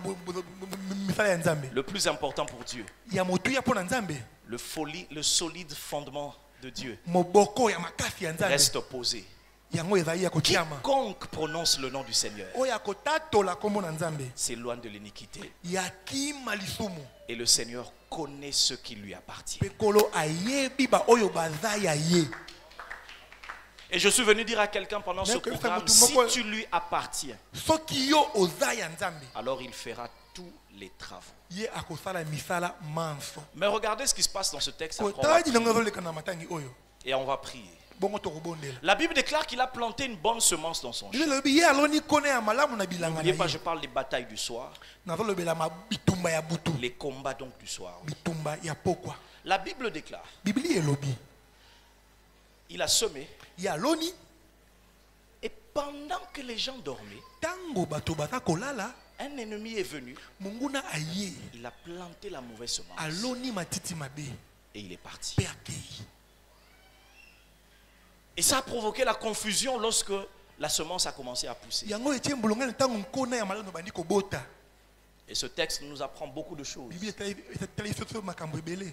misala ya Nzambe. Le plus important pour Dieu, Ya motu ya pona Nzambe. le solide fondement de Dieu Moboko ya makasi ya Nzambe. reste posé. Yango ezali ya kotiama. Quiconque prononce le nom du Seigneur Oya kotatola kombo na Nzambe. s'éloigne de l'iniquité. Ya kima lisumu. Et le Seigneur connaît ce qui lui appartient. Pekolo ayebi ba oyo baza ya ye. Et je suis venu dire à quelqu'un pendant ce Mais que programme, ça si me- tu lui appartiens, Soki yo oza ya Nzambe. alors il fera tous les travaux. Ye akosala misala manso. Mais regardez ce qui se passe dans ce texte. Après, on va Kotala di prier. nango ezoleka na matangi oyo. Et on va prier. Bongo tokobondela. La Bible déclare qu'il a planté une bonne semence dans son champ. Bibele lobi ye aloni kone ya malamu na bilanga na N'oubliez pas, ye. je parle des batailles du soir, Nazolobela bitumba ya butu. les combats donc du soir. Bitumba ya pokwa. La Bible déclare, Bibli elobi. il a semé, Ye aloni et pendant que les gens dormaient, tango bato baza kolala. un ennemi est venu, Munguna aye. il a planté la mauvaise semence Aloni matiti mabe. et il est parti. Pe akei. Et ça a provoqué la confusion lorsque la semence a commencé à pousser. Yango etie mbulongani tango nkona ya malamu bandi kobota. Et ce texte nous apprend beaucoup de choses Bibi etali soso makambo ebele.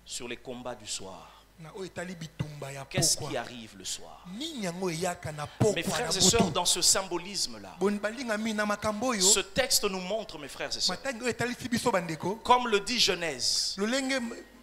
sur les combats du soir. Na o etali bitumba ya Qu'est-ce qui pokwa. arrive le soir? Nini yango eyaka na Mes pokwa frères na et sœurs, butu. dans ce symbolisme-là, Bon balinga mi na makambo yo. ce texte nous montre, mes frères et sœurs, Matangi o etali sibiso bandeko. comme le dit Genèse, Lolenge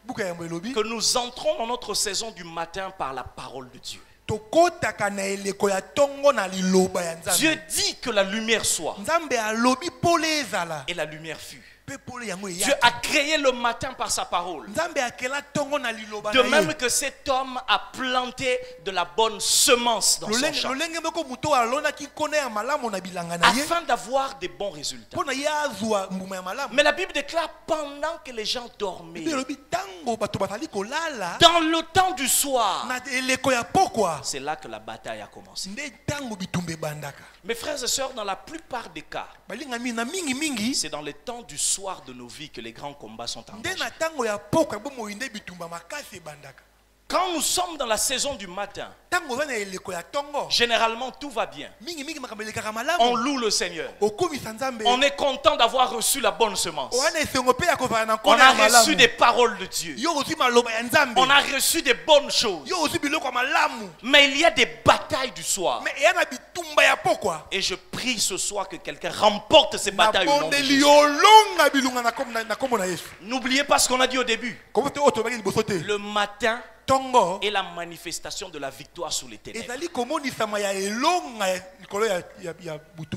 buka ya elobi. que nous entrons dans notre saison du matin par la parole de Dieu. Tokotaka na eleko ya tongo na liloba ya Nzambe. Dieu dit que la lumière soit, Nzambe alobi pole ezala. et la lumière fut. Pe pole yango Dieu eyaka. a créé le matin par sa parole. Nzambe akela tongo na liloba De na ye. même que cet homme a planté de la bonne semence dans son champ, Lolenge moko muto alonaki kone ya malamu na bilanga na ye. afin d'avoir des bons résultats. Pona ye azwa mbuma ya malamu. Mais la Bible déclare pendant que les gens dormaient, Bibi elobi tango bato bazali kolala dans le temps du soir, na eleko ya pokwa. c'est là que la bataille a commencé. Nde tango bitumba ebandaka. Mes frères et sœurs, dans la plupart des cas, Balinga mi na mingi mingi. c'est dans les temps du soir de nos vies que les grands combats sont Nde engagés. na tango ya pokwa bomo inde bitumba makasi ebandaka. Quand nous sommes dans la saison du matin, Tango za na eleko ya tongo. généralement tout va bien. Mingi mingi makambo elekaka On malamu. loue le Seigneur. Okomisa Nzambe. On est content d'avoir reçu la bonne semence. Wana esengo pe ya kozala na On kone a ya reçu malamu. des paroles de Dieu. Yo ozwi maloba ya Nzambe. On a reçu des bonnes choses. Yo ozwi biloko ya malamu. Mais il y a des batailles du soir. Mais eya na bitumba ya pokwa. Et je prie ce soir que quelqu'un remporte ces batailles au nom de Nabondeli Jésus. olonga bilunga na kombo na Yesu. N'oubliez pas ce qu'on a dit au début. Komo te oto baki liboso te. Le matin Tongo est la manifestation de la victoire sur les ténèbres. ezali komonisama ya elonga ya likolo ya butu.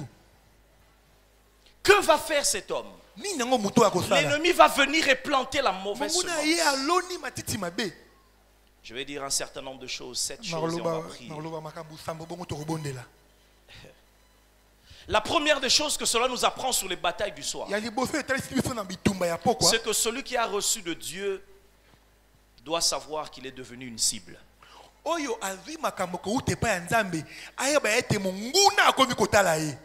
Que va faire cet homme? Nini yango mutu akosala? L'ennemi va venir et planter la mauvaise Monguna ye semence. aloni matiti mabe. Je vais dire un certain nombre de choses, 7 choses et on va prier. Nakoloba makambo sambo bongo tokobondela. La première des choses que cela nous apprend sur les batailles du soir, Ya liboso etalisi biso na bitumba ya pokwa. c'est que celui qui a reçu de Dieu doit savoir qu'il est devenu une cible. Oyo azwi makambo ko utepa ya Nzambe ayeba ete monguna akomi kotala ye.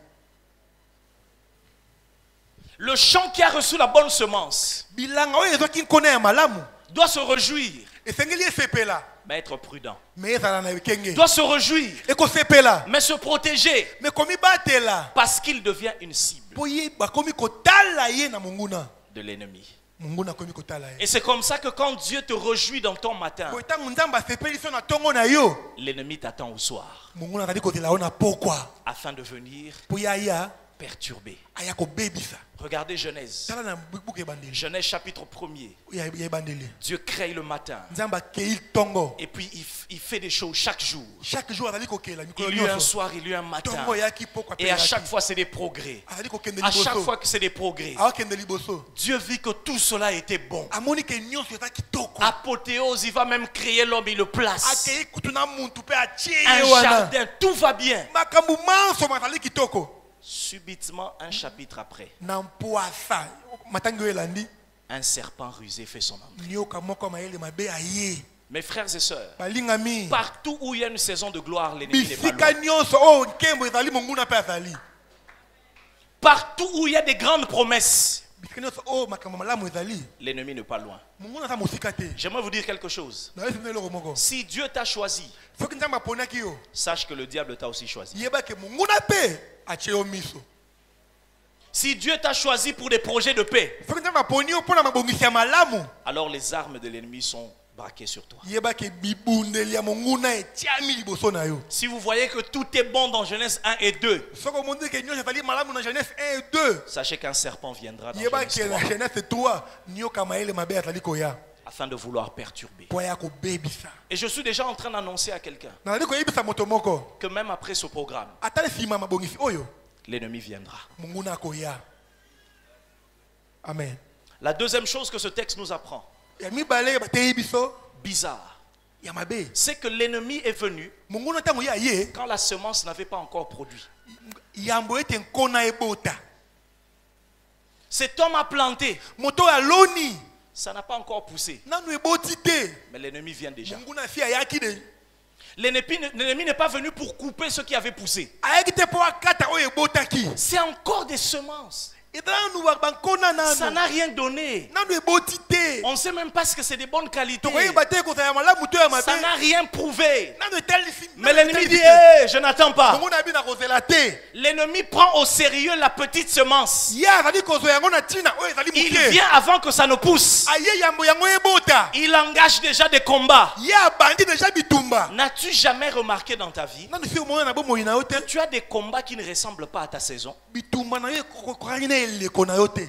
Le champ qui a reçu la bonne semence bilanga oyo ezwaki nkona ya malamu doit se réjouir, esengeli esepela mais être prudent. me ezala na ekenge Doit se réjouir, ekosepela mais se protéger, me komi batela parce qu'il devient une cible po ye bakomi kotala ye na monguna de l'ennemi. monguna akomi kotala ye Et c'est comme ça que quand Dieu te réjouit dans ton matin, po ntango nzambe asepeli so na ntongo na yo l'ennemi t'attend au soir monguna azali kozela yo na pokwa afin de venir po ye aya perturber. aya kobebisa Regardez Genèse. tala na buku ebandeli Genèse chapitre 1er. ya ebandeli Dieu crée le matin. nzambe akei ntongo Et puis il fait des choses chaque jour. chaque jour azali kokela mikolo Il y a eu un nyonso soir, il y a eu un matin. ntongo eyaki pokwa Et à chaque fois, c'est des progrès. azali kokende À chaque liboso fois que c'est des progrès, awakende liboso Dieu vit que tout cela était bon. amoni ke nyonso eza kitoko Apothéose, il va même créer l'homme, il le place. akei kutu na muntu mpe atie Un ye wana jardin, tout va bien. makambo manso mazali kitoko Subitement, un chapitre après, na mpwasa matangi oyo elandi un serpent rusé fait son entrée. nyoka moko mayele mabe aye Mes frères et sœurs, balingami partout où il y a une saison de gloire, l'ennemi n'est pas bisika loin. nyonso oyo nkembo ezali monguna mpe azali Partout où il y a des grandes promesses, bisika nyonso oyo makambo malamu ezali l'ennemi n'est pas loin. monguna aza mosika te J'aimerais vous dire quelque chose. nayesi na eloko moko Si Dieu t'a choisi, soki nzambe aponaki yo sache que le diable t'a aussi choisi. yeba ke monguna mpe atie yo miso Si Dieu t'a choisi pour des projets de paix, soki nzambe aponi yo mpo na mabongisi ya malamu alors les armes de l'ennemi sont braquées sur toi. yeba ke bibundeli ya monguna etiami liboso na yo Si vous voyez que tout est bon dans Genèse 1 et 2, soki omoni ke nyonso ezali malamu na Genèse 1 et 2 sachez qu'un serpent viendra dans yeba Genèse ke na 3 Genèse 3 nyoka mayele mabe azali koya afin de vouloir perturber. po aya kobebisa Et je suis déjà en train d'annoncer à quelqu'un nazali koyebisa moto moko que même après ce programme, ata nsima mabongisi oyo l'ennemi viendra. monguna akoya amen La deuxième chose que ce texte nous apprend, ya mibale bateyi biso bizarre, ya mabe c'est que l'ennemi est venu monguna ntango ye aye quand la semence n'avait pas encore produit. yambo ete nkona ebota Cet homme a planté, moto aloni ça n'a pas encore poussé, nanu eboti te mais l'ennemi vient déjà. monguna asi ayaki de L'ennemi n'est pas venu pour couper ce qui avait poussé. ayaki te mpo akata oyo ebotaki C'est encore des semences. eza nanu bankona Ça nanu n'a rien donné. nanu eboti te On ne sait même pas ce que c'est des bonnes qualités. tokoyeba te kozala ya malamu to ya mabe Ça n'a rien prouvé. nanu etalisi Mais l'ennemi dit, hé, je n'attends pas. monguna abi na kozela te L'ennemi prend au sérieux la petite semence. ye azali kozwa yango na ntina oyo ezali Il moke vient avant que ça ne pousse. aye yambo yango ebota Il engage déjà des combats. ye abandi deja bitumba N'as-tu jamais remarqué dans ta vie nanu si omona na bomoi na yo te que tu as des combats qui ne ressemblent pas à ta saison? bitumba na yo ekokokani na eleko na yo te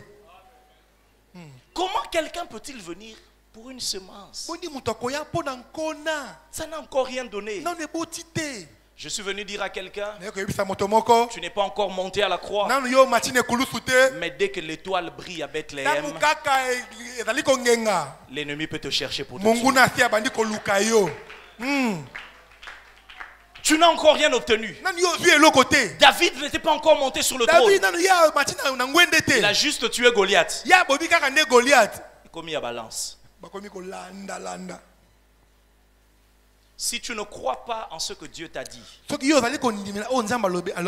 Comment quelqu'un peut-il venir pour une semence? bondi moto akoya mpo na nkona Ça n'a encore rien donné. nanu eboti te Je suis venu dire à quelqu'un, naye koyebisa moto moko tu n'es pas encore monté à la croix, nanu yo matini ekulusu te mais dès que l'étoile brille à Bethléem, ntango kaka ezali kongenga l'ennemi peut te chercher pour te tuer. monguna asi abandi koluka yo Tu n'as encore rien obtenu. nanu yo ozwi eloko te David n'était pas encore monté sur le trône. david nanu ya matini na ngwende te Il a juste tué Goliath. ya bobi kaka nde goliath Il a commis à balance. bakomi kolandalanda Si tu ne crois pas en ce que Dieu t'a dit, soki yo ozali kondimela oyo nzambe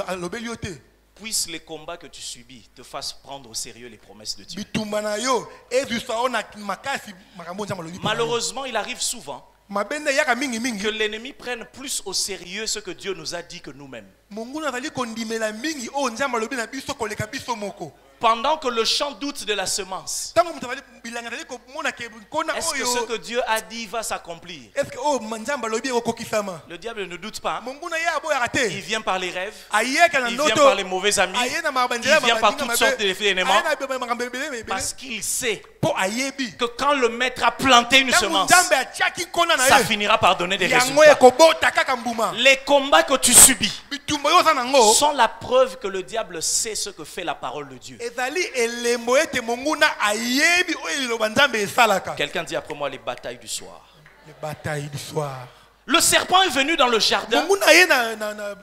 alobeli yo te puisse les combats que tu subis te fassent prendre au sérieux les promesses de Dieu. bitumba na yo ezwisa yo na makasi makambo oyo nzambe alobi mpo na yo. Malheureusement, il arrive souvent mabende eyaka que mingi l'ennemi prenne plus au sérieux ce que Dieu nous a dit que nous-mêmes. monguna azali kondimela mingi oyo nzambe alobi na biso koleka biso moko Pendant que le champ doute de la semence, ntango moto azali bilanga azali komona ke nkona est-ce que oyo ce que Dieu a dit va s'accomplir? estce oyo nzambe alobi ekokokisama Le diable ne doute pas. monguna ye aboyaka Il te vient par les rêves, ayeka na il vient ndoto par les mauvais amis, aye na il mabanzela vient par babandinga toutes mabe, sortes d'événements, aye na makambo ebele parce qu'il sait mpo ayebi que quand le maître a planté une ntango semence, nzambe atiaki nkona na ça ye finira par donner des yango résultats. ekobota kaka mbuma Les combats que tu subis bitumba oyo oza nango sont la preuve que le diable sait ce que fait la parole de Dieu. ezali elembo ete monguna ayebi oyo liloba nzambe esalaka Quelqu'un dit après moi les batailles du soir. les batailles du soir Le serpent est venu dans le jardin. monguna ye na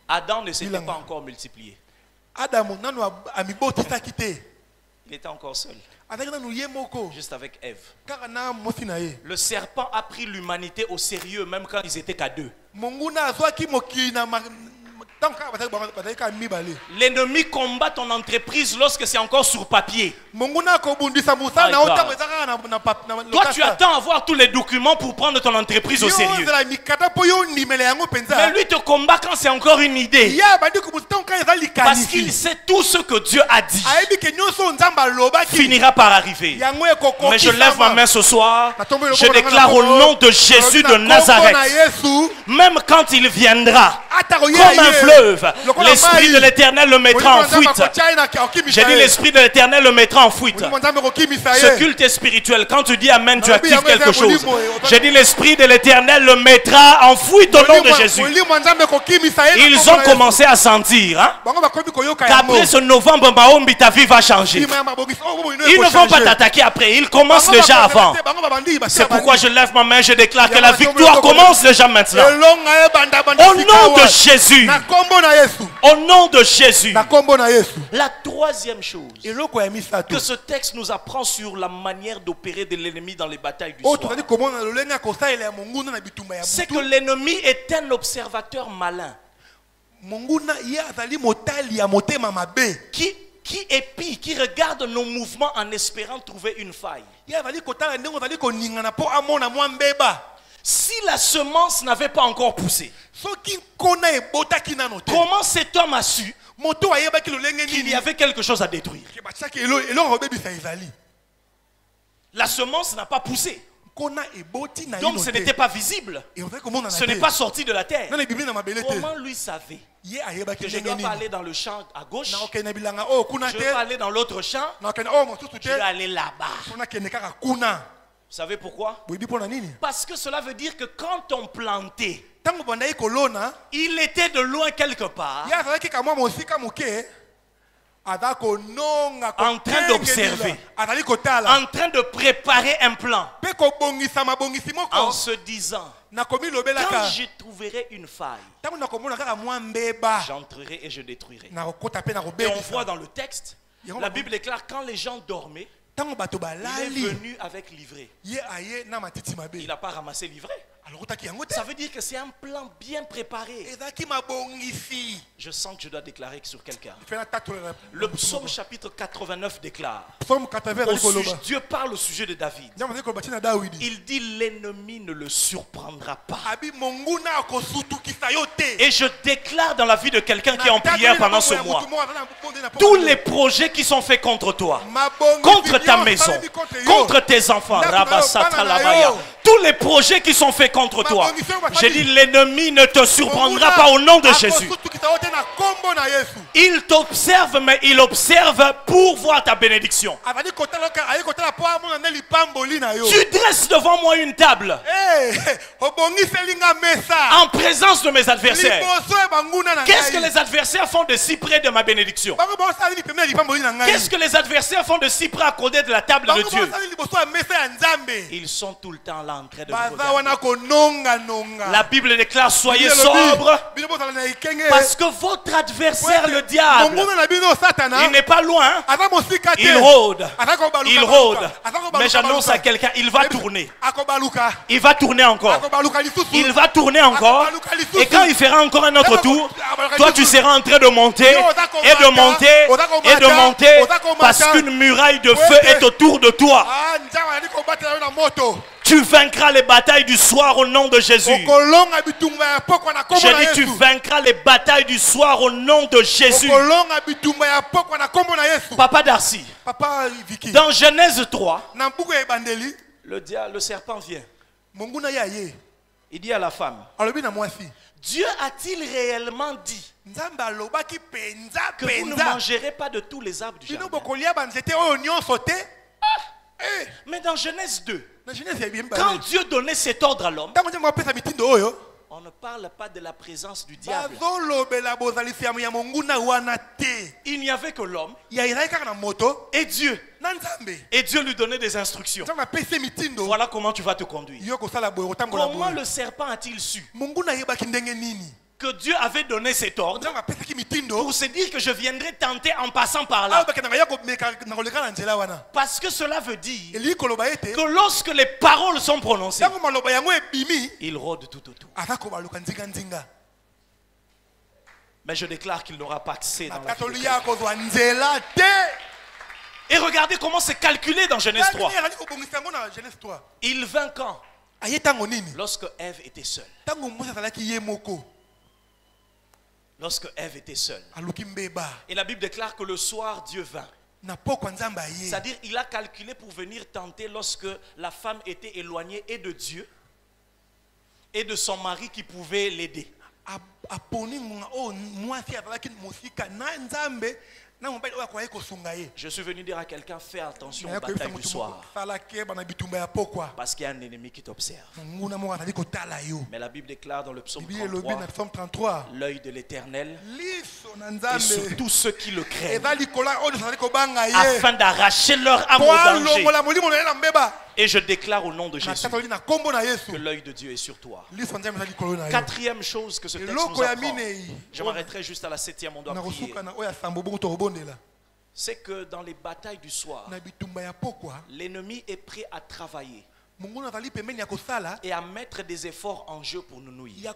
Adam ne s'était Bilan. pas encore multiplié. adamu nanu amibotisaki te Il était encore seul, azalaki nanu ye moko juste avec Ève. kaka na mosi na ye Le serpent a pris l'humanité au sérieux même quand ils étaient qu'à deux. monguna azwaki mokili na L'ennemi combat ton entreprise lorsque c'est encore sur papier. Toi, tu attends à voir tous les documents pour prendre ton entreprise au sérieux. Mais lui te combat quand c'est encore une idée. Parce qu'il sait tout ce que Dieu a dit finira par arriver. Mais je lève ma main ce soir. Je déclare au nom de Jésus de Nazareth, même quand il viendra comme un fleuve, l'Esprit de l'Éternel le mettra en fuite. J'ai dit l'Esprit de l'Éternel le mettra en fuite. Ce culte est spirituel. Quand tu dis Amen, tu actives quelque chose. J'ai dit l'Esprit de l'Éternel le mettra en fuite au nom de Jésus. Ils ont commencé à sentir qu'après ce novembre, Mahombi, ta vie va changer. Ils ne vont pas t'attaquer après. Ils commencent déjà avant. C'est pourquoi je lève ma main, je déclare que la victoire commence déjà maintenant. Au nom de Jésus. Au nom de Jésus. La troisième chose que ce texte nous apprend sur la manière d'opérer de l'ennemi dans les batailles du soir, c'est que l'ennemi est un observateur malin qui épie, qui regarde nos mouvements en espérant trouver une faille. Si la semence n'avait pas encore poussé, comment cet homme a su qu'il y avait quelque chose à détruire? La semence n'a pas poussé. Donc ce n'était pas visible. Ce n'est pas sorti de la terre. Comment lui savait que je ne dois pas aller dans le champ à gauche, je ne vais pas aller dans l'autre champ, je vais aller là-bas? Vous savez pourquoi? Parce que cela veut dire que quand on plantait, il était de loin quelque part, en train d'observer, en train de préparer un plan, en se disant, quand je trouverai une faille, j'entrerai et je détruirai. Et on voit dans le texte, la Bible déclare, quand les gens dormaient, il est venu avec l'ivraie. Il n'a pas ramassé l'ivraie. Ça veut dire que c'est un plan bien préparé. Je sens que je dois déclarer sur quelqu'un. Le psaume chapitre 89 déclare, Dieu parle au sujet de David. Il dit l'ennemi ne le surprendra pas. Et je déclare dans la vie de quelqu'un qui est en prière pendant ce mois, tous les projets qui sont faits contre toi, contre ta maison, contre tes enfants, tous les projets qui sont faits contre toi, j'ai dit l'ennemi ne te surprendra pas au nom de Jésus. Il t'observe, mais il observe pour voir ta bénédiction. Tu dresses devant moi une table en présence de mes adversaires. Qu'est-ce que les adversaires font de si près de ma bénédiction? Qu'est-ce que les adversaires font de si près à côté de la table de Dieu? Ils sont tout le temps là en train de me regarder. La Bible déclare, soyez sobres, parce que votre adversaire, le diable, il n'est pas loin. Il rôde. Il rôde. Mais j'annonce à quelqu'un, il va tourner. Il va tourner encore. Il va tourner encore. Et quand il fera encore un autre tour, toi tu seras en train de monter et de monter et de monter, parce qu'une muraille de feu est autour de toi. Tu vaincras les batailles du soir au nom de Jésus. J'ai dit tu vaincras les batailles du soir au nom de Jésus. Papa Darcy, dans Genèse 3, le serpent vient. Il dit à la femme, Dieu a-t-il réellement dit que vous ne mangerez pas de tous les arbres du jardin? Mais dans Genèse 2, quand Dieu donnait cet ordre à l'homme, on ne parle pas de la présence du diable. Il n'y avait que l'homme et Dieu. Et Dieu lui donnait des instructions. Voilà comment tu vas te conduire. Comment le serpent a-t-il su que Dieu avait donné cet ordre pour se dire que je viendrai tenter en passant par là? Parce que cela veut dire que lorsque les paroles sont prononcées, il rôde tout autour. Mais je déclare qu'il n'aura pas accès dans la vie de nakatoli quelqu'un. ya kozwa nzela te. Et regardez comment c'est calculé dans Genèse 3. Tani kobongisa yango na Genèse 3. Il vint quand? Aye tango nini? Lorsque Ève était seule. Tango Mose azalaki ye moko. Lorsque Ève était seule. Aluki mbeba. Et la Bible déclare que le soir, Dieu vint. Na pokwa nzambe aye. C'est-à-dire, il a calculé pour venir tenter lorsque la femme était éloignée et de Dieu et de son mari qui pouvait l'aider. Aponi ngonga o mwasi azalaki mosika na nzambe na mobali oyo akoki kosunga ye. Je suis venu dire à quelqu'un, fais attention aux batailles du soir. Parce qu'il y a un ennemi qui t'observe. Mais la Bible déclare dans le psaume 33, l'œil de l'Éternel est sur tous ceux qui le craignent, afin d'arracher leur âme au danger. Et je déclare au nom de Jésus que l'œil de Dieu est sur toi. Quatrième chose que ce texte nous apprend, je m'arrêterai juste à la 7e, on doit prier. C'est que dans les batailles du soir, l'ennemi est prêt à travailler et à mettre des efforts en jeu pour nous nuire.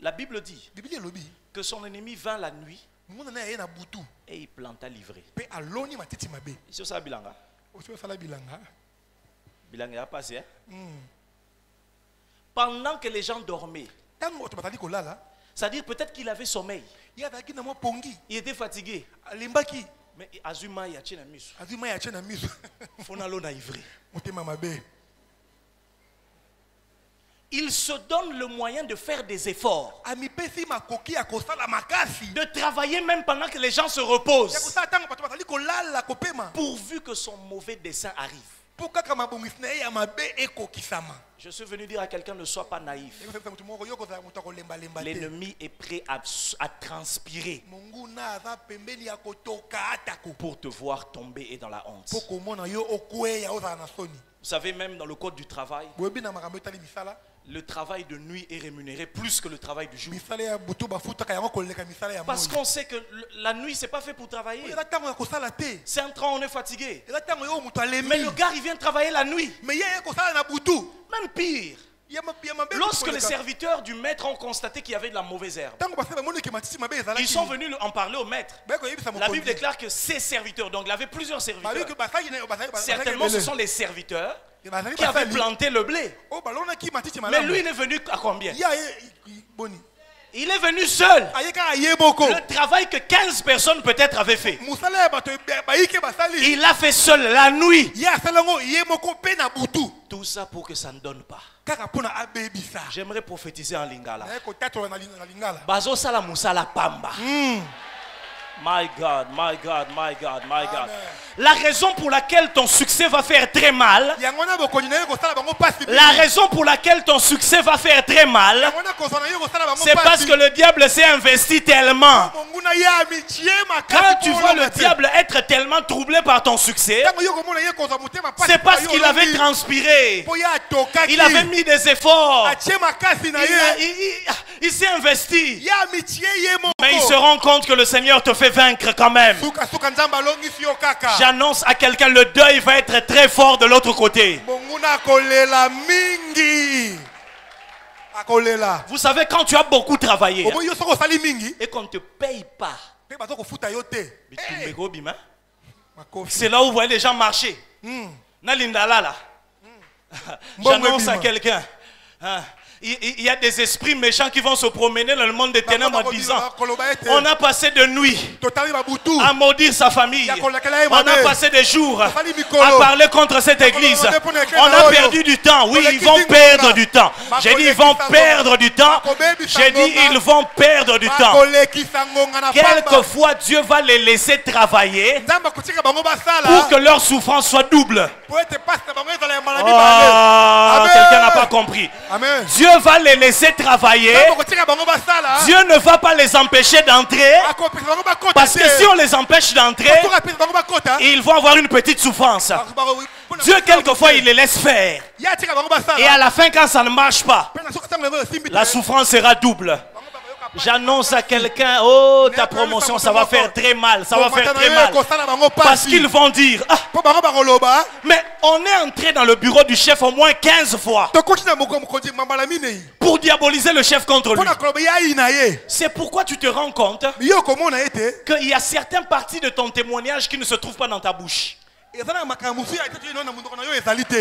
La Bible dit que son ennemi vint la nuit et il planta l'ivraie. Ici, ça bilanga. Bilanga a passé. Pendant que les gens dormaient, c'est-à-dire peut-être qu'il avait sommeil. Il était fatigué. Mais Azuma y a tchena misu. Fonalo na ivraie. Il se donne le moyen de faire des efforts, de travailler même pendant que les gens se reposent, pourvu que son mauvais dessein arrive. Je suis venu dire à quelqu'un, ne sois pas naïf. L'ennemi est prêt à transpirer pour te voir tomber et dans la honte. Vous savez, même dans le code du travail, le travail de nuit est rémunéré plus que le travail du jour. Parce qu'on sait que la nuit, c'est pas fait pour travailler. C'est un temps où on est fatigué. Mais le gars, il vient travailler la nuit. Même pire. Lorsque les serviteurs du maître ont constaté qu'il y avait de la mauvaise herbe, ils sont venus en parler au maître. La Bible déclare que ces serviteurs, donc il avait plusieurs serviteurs, certainement ce sont les serviteurs qui avaient planté le blé. Mais lui, il est venu à combien? Il est venu seul. Le travail que 15 personnes peut-être avaient fait, il l'a fait seul la nuit. Tout ça pour que ça ne donne pas. J'aimerais prophétiser en lingala. Bazo sala musala pamba. My God, my God, my God, my God. La raison pour laquelle ton succès va faire très mal, la raison pour laquelle ton succès va faire très mal, c'est parce que le diable s'est investi tellement. Quand tu vois le diable être tellement troublé par ton succès, c'est parce qu'il avait transpiré, il avait mis des efforts, il s'est investi. Mais il se rend compte que le Seigneur te fait vaincre quand même. J'annonce à quelqu'un, le deuil va être très fort de l'autre côté. Vous savez, quand tu as beaucoup travaillé et qu'on ne te paye pas, c'est là où vous voyez les gens marcher. J'annonce à quelqu'un, il y a des esprits méchants qui vont se promener dans le monde des ténèbres en disant, on a passé de nuit à maudire sa famille, on a passé des jours à parler contre cette église, on a perdu du temps. Oui, ils vont perdre du temps. J'ai dit ils vont perdre du temps. J'ai dit ils vont perdre du temps. Quelquefois Dieu va les laisser travailler pour que leur souffrance soit double. Oh, quelqu'un n'a pas compris. Dieu va les laisser travailler. Dieu ne va pas les empêcher d'entrer. Parce que si on les empêche d'entrer, ils vont avoir une petite souffrance. Dieu quelquefois il les laisse faire. Et à la fin quand ça ne marche pas, la souffrance sera double. J'annonce à quelqu'un, oh, ta promotion, ça va faire très mal. Ça va faire très mal. Parce qu'ils vont dire, ah, mais on est entré dans le bureau du chef au moins 15 fois pour diaboliser le chef contre lui. C'est pourquoi tu te rends compte qu'il y a certaines parties de ton témoignage qui ne se trouvent pas dans ta bouche.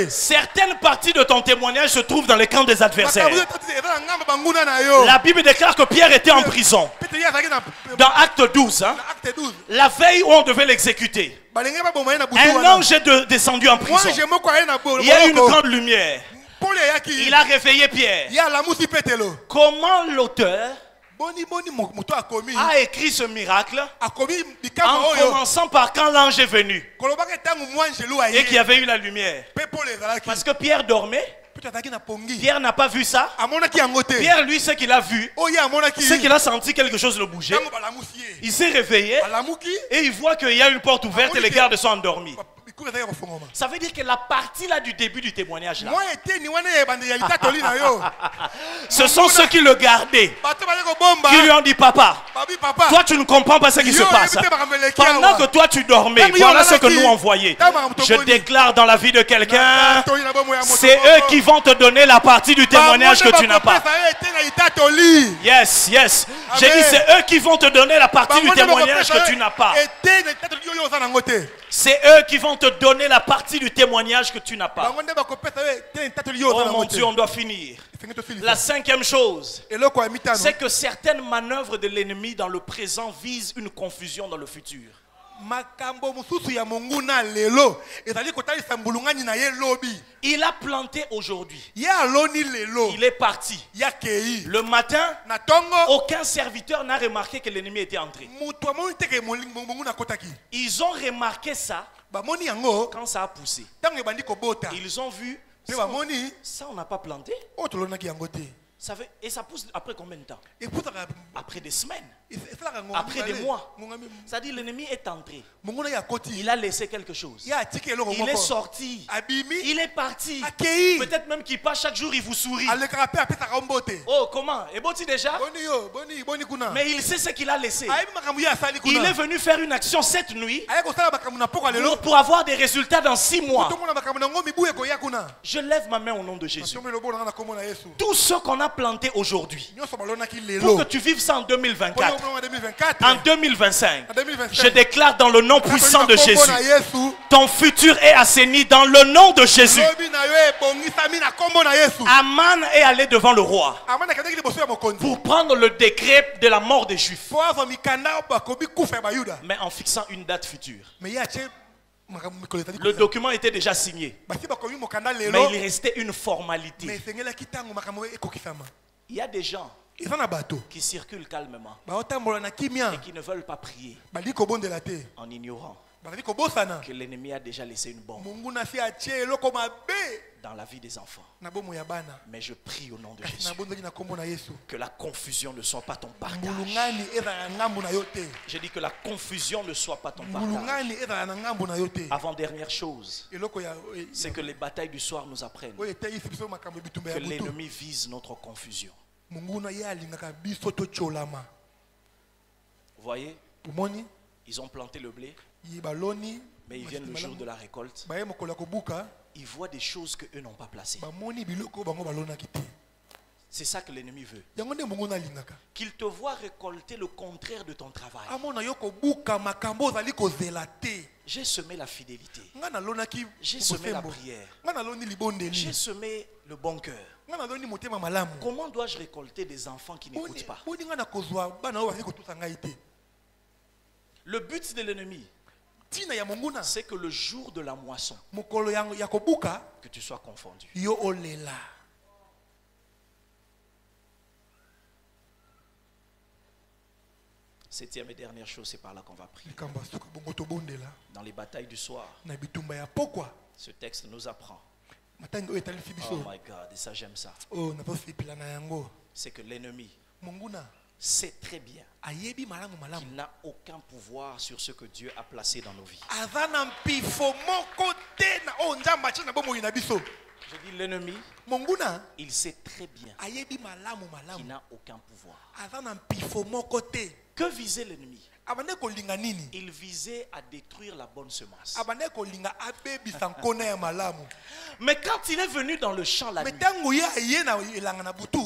Certaines parties de ton témoignage se trouvent dans les camps des adversaires. La Bible déclare que Pierre était en prison. Dans Acte 12, hein, la veille où on devait l'exécuter, un ange est descendu en prison. Il y a eu une grande lumière. Il a réveillé Pierre. Comment l'auteur a écrit ce miracle en commençant par quand l'ange est venu et qu'il y avait eu la lumière? Parce que Pierre dormait. Pierre n'a pas vu ça. Pierre, lui, ce qu'il a vu, c'est qu'il a senti quelque chose le bouger. Il s'est réveillé et il voit qu'il y a une porte ouverte et les gardes sont endormis. Ça veut dire que la partie là du début du témoignage là, ce sont ceux qui le gardaient, qui lui ont dit, papa, toi tu ne comprends pas ce qui se passe. Pendant que toi tu dormais, voilà ce que nous on voyait. Je déclare dans la vie de quelqu'un, c'est eux qui vont te donner la partie du témoignage que tu n'as pas. Yes, yes. J'ai dit, c'est eux qui vont te donner la partie du témoignage que tu n'as pas. C'est eux qui vont te donner la partie du témoignage que tu n'as pas. Oh mon Dieu, on doit finir. La cinquième chose, c'est que certaines manœuvres de l'ennemi dans le présent visent une confusion dans le futur. Il a planté aujourd'hui. Il est parti. Le matin, aucun serviteur n'a remarqué que l'ennemi était entré. Ils ont remarqué ça quand ça a poussé. Ils ont vu ça, on n'a pas planté. Et ça pousse après combien de temps? Après des semaines, après des mois. C'est-à-dire l'ennemi est entré. Il a laissé quelque chose. Il est sorti. Il est parti. Peut-être même qu'il passe chaque jour, il vous sourit. Oh, comment? Et Boti déjà? Mais il sait ce qu'il a laissé. Il est venu faire une action cette nuit pour avoir des résultats dans 6 mois. Je lève ma main au nom de Jésus. Tout ce qu'on a planté aujourd'hui, pour que tu vives ça en 2024, en 2025, je déclare dans le nom puissant de Jésus, ton futur est assaini dans le nom de Jésus. Aman est allé devant le roi pour prendre le décret de la mort des Juifs, mais en fixant une date future. Le document était déjà signé, mais il restait une formalité. Il y a des gens qui circulent calmement et qui ne veulent pas prier en ignorant que l'ennemi a déjà laissé une bombe dans la vie des enfants. Mais je prie au nom de Jésus que la confusion ne soit pas ton partage. J'ai dit que la confusion ne soit pas ton partage. Avant-dernière chose, c'est que les batailles du soir nous apprennent que l'ennemi vise notre confusion. Vous voyez, ils ont planté le blé, mais ils viennent le jour de la récolte. Ils voient des choses qu'eux n'ont pas placées. C'est ça que l'ennemi veut. Qu'il te voit récolter le contraire de ton travail. J'ai semé la fidélité. J'ai semé la prière. J'ai semé le bon cœur. Comment dois-je récolter des enfants qui n'écoutent pas? Le but de l'ennemi, c'est que le jour de la moisson, que tu sois confondu. Septième et dernière chose, c'est par là qu'on va prier. Dans les batailles du soir, ce texte nous apprend. Oh my God, et ça j'aime ça. C'est que l'ennemi sait très bien qu'il n'a aucun pouvoir sur ce que Dieu a placé dans nos vies. Je dis l'ennemi, monguna il sait très bien ayebi malamu qu'il malamu n'a aucun pouvoir. aza na mpifo moko te. Que visait l'ennemi? Abande kolinga nini? Il visait à détruire la bonne semence. Abande kolinga abebisa nkona ya malamu. Mais quand il est venu dans le champ la nuit, Metango ya ye na elanga na butu,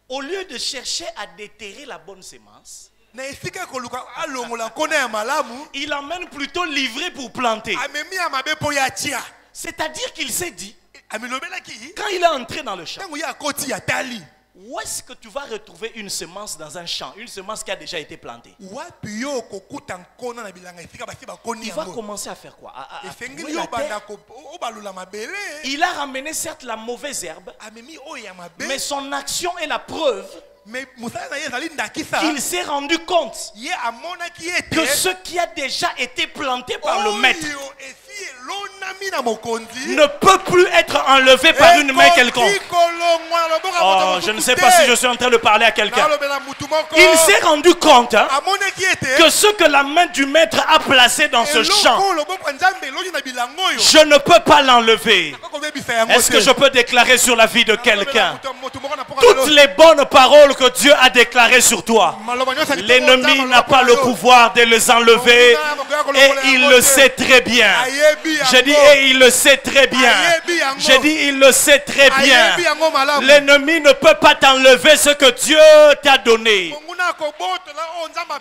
au lieu de chercher à déterrer la bonne semence, na esika koluka alongola nkona ya malamu, il emmène plutôt livrer pour planter. amemi ya mabe po ya tia. C'est-à-dire qu'il s'est dit, Amilobelaki, quand il est entré dans le champ, tango ya koti ya tali. où est-ce que tu vas retrouver une semence dans un champ, une semence qui a déjà été plantée? Wapi yo kokuta nkona na bilanga esika basi bakoni Il va yango. commencer à faire quoi? À Efengeli trouer yo la terre. banda ko obalula mabele. Il a ramené certes la mauvaise herbe, Amemi oyo ya mabe. mais son action est la preuve Mais musala na ye ezali ndakisa. qu'il s'est rendu compte Ye amonaki ete. que ce qui a déjà été planté par le maître Oyo esi elonami na mokonzi. ne peut plus être enlevé par une main quelconque. Oh, je ne sais pas si je suis en train de parler à quelqu'un. Il s'est rendu compte que ce que la main du maître a placé dans ce champ, je ne peux pas l'enlever. Est-ce que je peux déclarer sur la vie de quelqu'un toutes les bonnes paroles que Dieu a déclarées sur toi? L'ennemi n'a pas le pouvoir de les enlever et il le sait très bien. Je dis et il le sait très bien. Je dis il le sait très bien. L'ennemi ne peut pas t'enlever ce que Dieu t'a donné.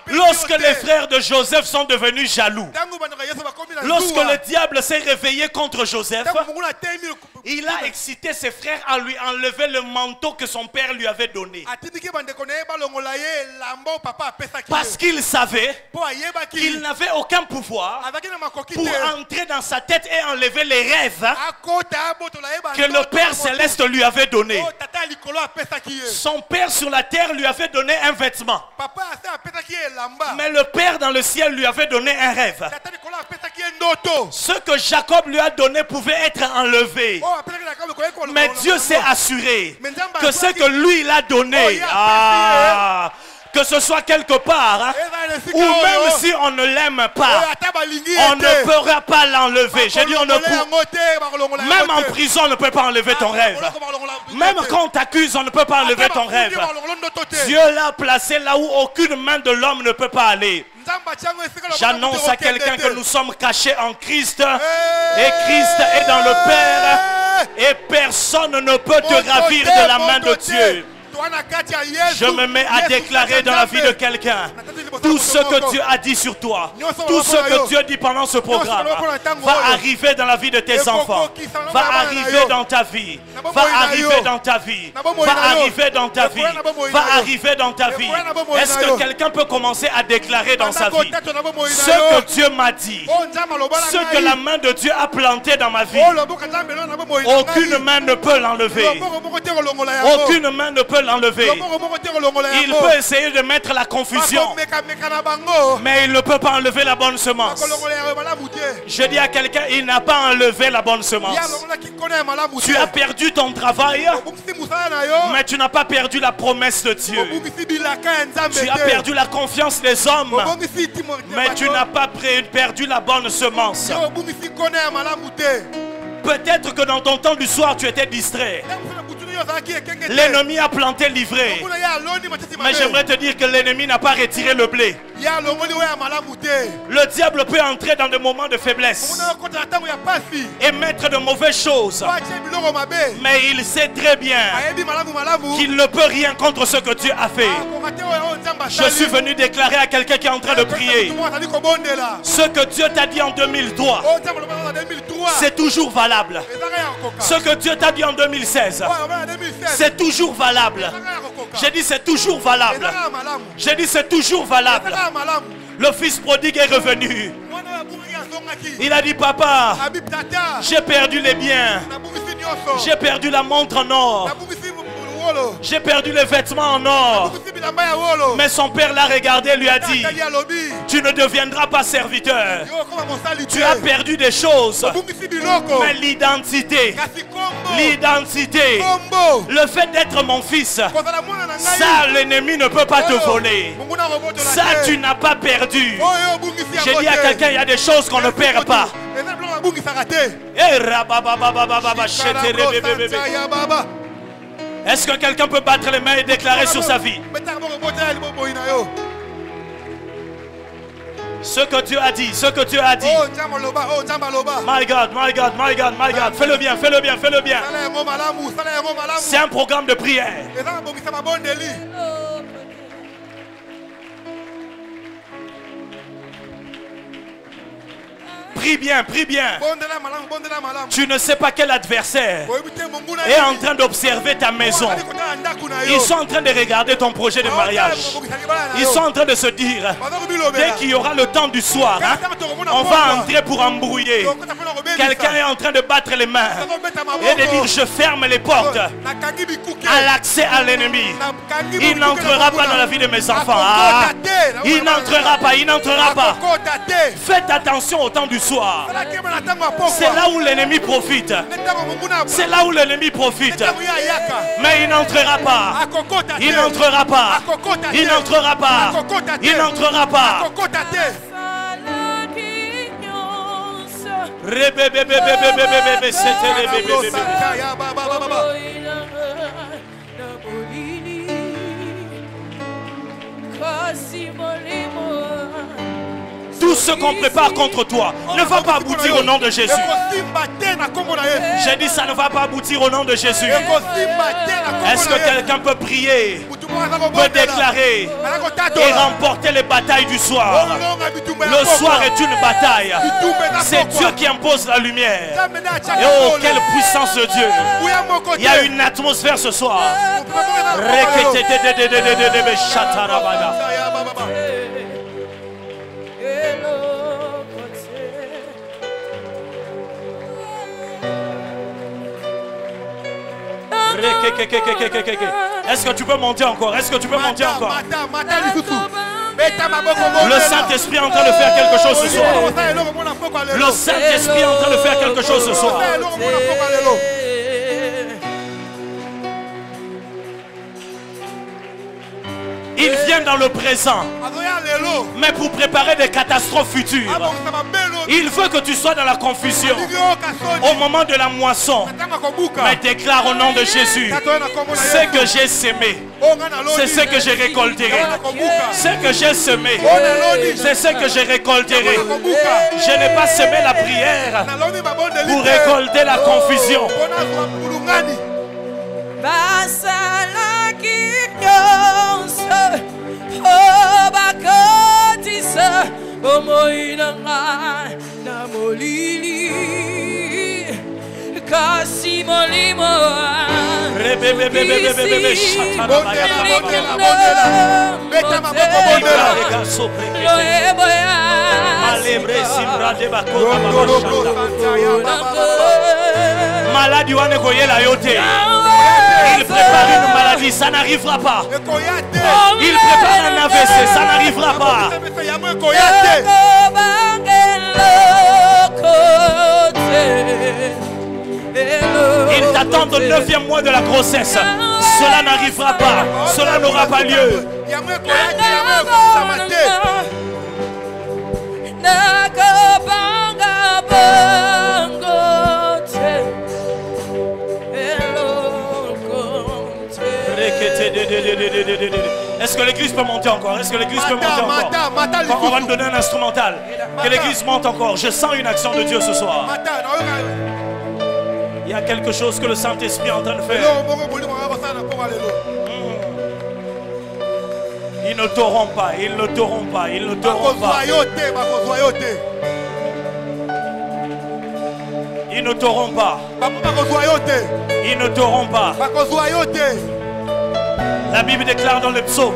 Lorsque les frères de Joseph sont devenus jaloux, lorsque le diable s'est réveillé contre Joseph, il a excité ses frères à lui enlever le manteau que son père lui avait donné. Parce qu'il savait qu'il n'avait aucun pouvoir pour entrer dans sa tête et enlever les rêves que le Père Céleste lui avait donnés. Son père sur la terre lui avait donné un vêtement, mais le Père dans le ciel lui avait donné un rêve. Ce que Jacob lui a donné pouvait être enlevé, mais Dieu s'est assuré que ce que lui il a donné, que ce soit quelque part, hein, ou même si on ne l'aime pas, on ne pourra pas l'enlever. J'ai dit on ne peut, même en prison on ne peut pas enlever ton rêve. Même quand on t'accuse on ne peut pas enlever ton rêve. Dieu l'a placé là où aucune main de l'homme ne peut pas aller. J'annonce à quelqu'un que nous sommes cachés en Christ et Christ est dans le Père et personne ne peut te ravir de la main de Dieu. Je me mets à déclarer dans la vie de quelqu'un tout ce que Dieu a dit sur toi, tout ce que Dieu dit pendant ce programme va arriver dans la vie de tes enfants, va arriver dans ta vie, va arriver dans ta vie, va arriver dans ta vie, va arriver dans ta vie. Est-ce que quelqu'un peut commencer à déclarer dans sa vie ce que Dieu m'a dit, ce que la main de Dieu a planté dans ma vie? Aucune main ne peut l'enlever. Aucune main ne peut l'enlever. Il peut essayer de mettre la confusion, mais il ne peut pas enlever la bonne semence. Je dis à quelqu'un, il n'a pas enlevé la bonne semence. Tu as perdu ton travail, mais tu n'as pas perdu la promesse de Dieu. Tu as perdu la confiance des hommes, mais tu n'as pas perdu la bonne semence. Peut-être que dans ton temps du soir, tu étais distrait. L'ennemi a planté l'ivraie. Mais j'aimerais te dire que l'ennemi n'a pas retiré le blé. Le diable peut entrer dans des moments de faiblesse et mettre de mauvaises choses. Mais il sait très bien qu'il ne peut rien contre ce que Dieu a fait. Je suis venu déclarer à quelqu'un qui est en train de prier. Ce que Dieu t'a dit en 2003, c'est toujours valable. Ce que Dieu t'a dit en 2016, c'est toujours valable. J'ai dit c'est toujours valable. J'ai dit c'est toujours valable. Le fils prodigue est revenu. Il a dit papa, j'ai perdu les biens. J'ai perdu la montre en or. J'ai perdu les vêtements en or. Mais son père l'a regardé et lui a dit, tu ne deviendras pas serviteur. Tu as perdu des choses. Mais l'identité, le fait d'être mon fils, ça l'ennemi ne peut pas te voler. Ça tu n'as pas perdu. J'ai dit à quelqu'un, il y a des choses qu'on ne perd pas. Est-ce que quelqu'un peut battre les mains et déclarer sur sa vie ce que Dieu a dit, ce que Dieu a dit? My God, my God, my God, my God. Fais-le bien, fais-le bien, fais-le bien. C'est un programme de prière. Prie bien, prie bien. Tu ne sais pas quel adversaire est en train d'observer ta maison. Ils sont en train de regarder ton projet de mariage. Ils sont en train de se dire, dès qu'il y aura le temps du soir, hein, on va entrer pour embrouiller. Quelqu'un est en train de battre les mains et de dire, je ferme les portes à l'accès à l'ennemi. Il n'entrera pas dans la vie de mes enfants. Ah, il n'entrera pas, il n'entrera pas. Faites attention au temps du soir. C'est là où l'ennemi profite. C'est là où l'ennemi profite. Mais il n'entrera pas. Il n'entrera pas. Il n'entrera pas. Il n'entrera pas. Tout ce qu'on prépare contre toi ne va pas aboutir au nom de Jésus. J'ai dit ça ne va pas aboutir au nom de Jésus. Est-ce que quelqu'un peut prier, peut déclarer et remporter les batailles du soir? Le soir est une bataille. C'est Dieu qui impose la lumière. Et oh, quelle puissance de Dieu. Il y a une atmosphère ce soir. Est-ce que tu peux monter encore? Est-ce que tu peux monter encore? Le Saint-Esprit est en train de faire quelque chose ce soir. Le Saint-Esprit est en train de faire quelque chose ce soir. Il vient dans le présent, mais pour préparer des catastrophes futures. Il veut que tu sois dans la confusion au moment de la moisson. Mais déclare au nom de Jésus, ce que j'ai semé, c'est ce que j'ai récolterai. Ce que j'ai semé, c'est ce que j'ai récolterai. Je n'ai pas semé la prière pour récolter la confusion. Kasi molimo Maladie wane koyela yote. Il prépare une maladie, ça n'arrivera pas. Il prépare un AVC, ça n'arrivera pas. Il t'attend au 9e mois de la grossesse. Cela n'arrivera pas. Cela n'aura pas lieu. Est-ce que l'église peut monter encore? Est-ce que l'église peut monter encore? On va nous donner un instrumental. Que l'église monte encore. Je sens une action de Dieu ce soir. Il y a quelque chose que le Saint-Esprit est en train de faire. Ils ne t'auront pas, ils ne t'auront pas, ils ne t'auront pas. Ils ne t'auront pas. Ils ne t'auront pas. La Bible déclare dans le psaume,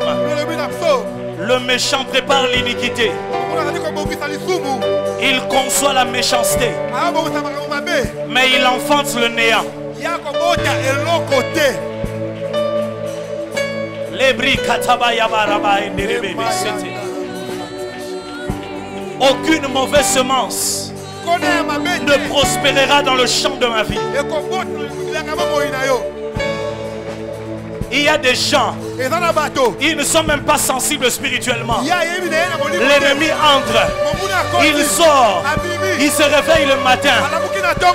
le méchant prépare l'iniquité. Il conçoit la méchanceté, mais il enfante le néant. Aucune mauvaise semence ne prospérera dans le champ de ma vie. Il y a des gens, ils ne sont même pas sensibles spirituellement. L'ennemi entre, il sort, il se réveille le matin.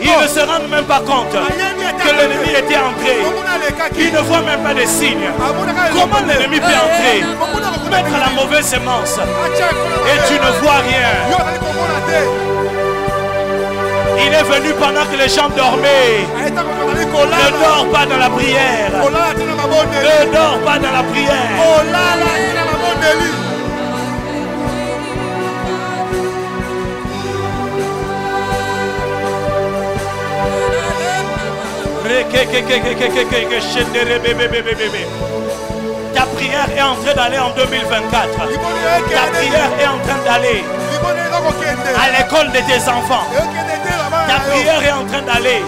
Ils ne se rendent même pas compte que l'ennemi était entré. Ils ne voient même pas de signes. Comment l'ennemi peut entrer, mettre la mauvaise semence et tu ne vois rien? Il est venu pendant que les gens dormaient. Ne dors pas dans la prière. Ne dors pas dans la prière. Ta prière est en train d'aller en 2024. Ta prière est en train d'aller à l'école de tes enfants. Ta prière est en train d'aller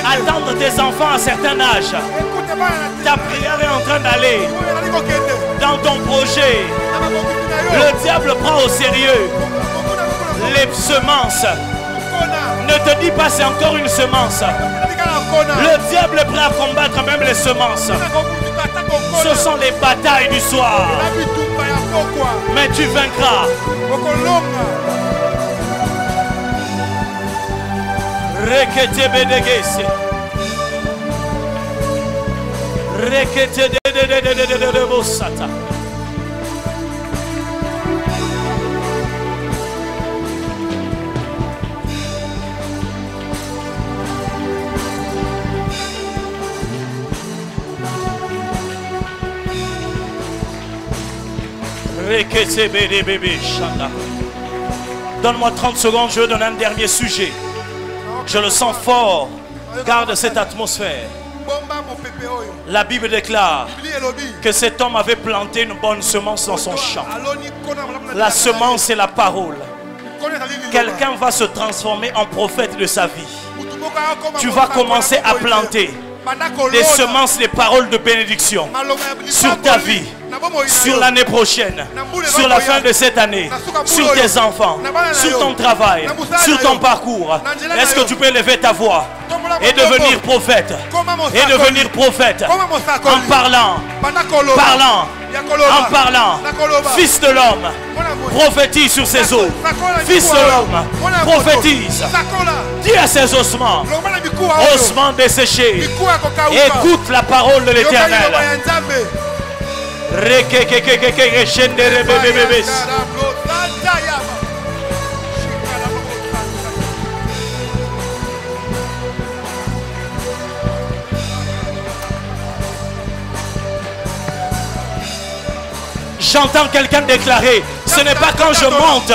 attendre tes enfants à un certain âge. Ta prière est en train d'aller dans ton projet. Le diable prend au sérieux les semences. Ne te dis pas c'est encore une semence. Le diable est prêt à combattre même les semences. Ce sont les batailles du soir. Mais tu vaincras. Rekete bedegese. Rekete de bosata. Donne-moi 30 secondes, je veux donner un dernier sujet. Je le sens fort. Garde cette atmosphère. La Bible déclare que cet homme avait planté une bonne semence dans son champ. La semence, c'est la parole. Quelqu'un va se transformer en prophète de sa vie. Tu vas commencer à planter des semences, des paroles de bénédiction sur ta vie, sur l'année prochaine, sur la fin de cette année, sur tes enfants, sur ton travail, sur ton parcours. Est-ce que tu peux lever ta voix et devenir prophète? Et devenir prophète en parlant, en parlant. Fils de l'homme, prophétise sur ses os. Fils de l'homme, prophétise. Dis à ses ossements, ossements desséchés, écoute la parole de l'Éternel. J'entends quelqu'un déclarer, ce n'est pas quand je monte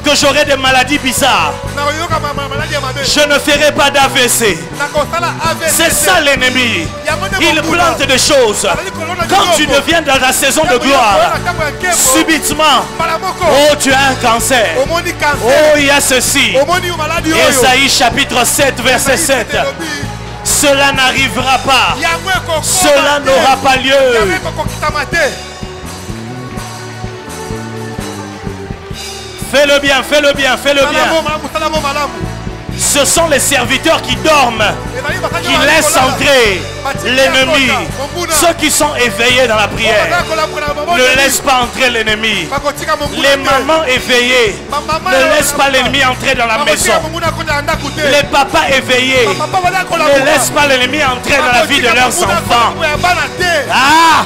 que j'aurai des maladies bizarres. Je ne ferai pas d'AVC. C'est ça l'ennemi. Il plante des choses. Quand tu deviens dans la saison de gloire, subitement, oh, tu as un cancer. Oh, il y a ceci. Ésaïe chapitre 7, verset 7. Cela n'arrivera pas. Cela n'aura pas lieu. Fais-le bien, fais-le bien, fais-le bien. Ce sont les serviteurs qui dorment, qui laissent entrer l'ennemi. Ceux qui sont éveillés dans la prière ne laissent pas entrer l'ennemi. Les mamans éveillées ne laissent pas l'ennemi entrer dans la maison. Les papas éveillés ne laissent pas l'ennemi entrer dans la vie de leurs enfants. Ah!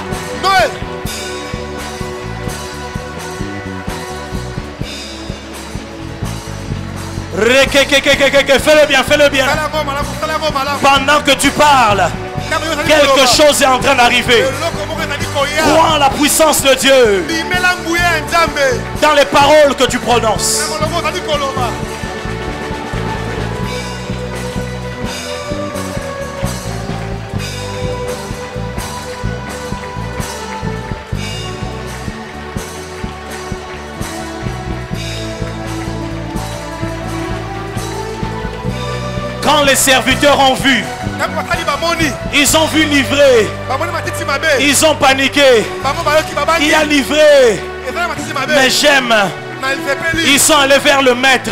Fais-le bien, fais-le bien. Pendant que tu parles, quelque chose est en train d'arriver. Crois en la puissance de Dieu dans les paroles que tu prononces. Quand les serviteurs ont vu, ils ont vu livrer, ils ont paniqué. Il a livré, mais j'aime Ils sont allés vers le maître.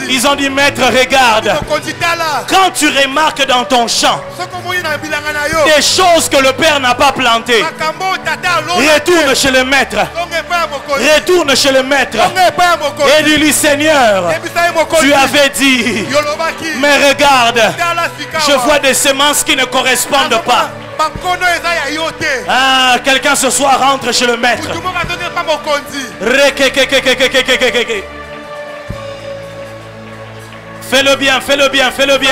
Ils ont dit, maître, regarde. Quand tu remarques dans ton champ des choses que le Père n'a pas plantées, retourne chez le maître. Retourne chez le maître. Et dis-lui, Seigneur, tu avais dit, mais regarde, je vois des semences qui ne correspondent pas. Ah, quelqu'un ce soir rentre chez le maître. Fais-le bien, fais-le bien, fais-le bien.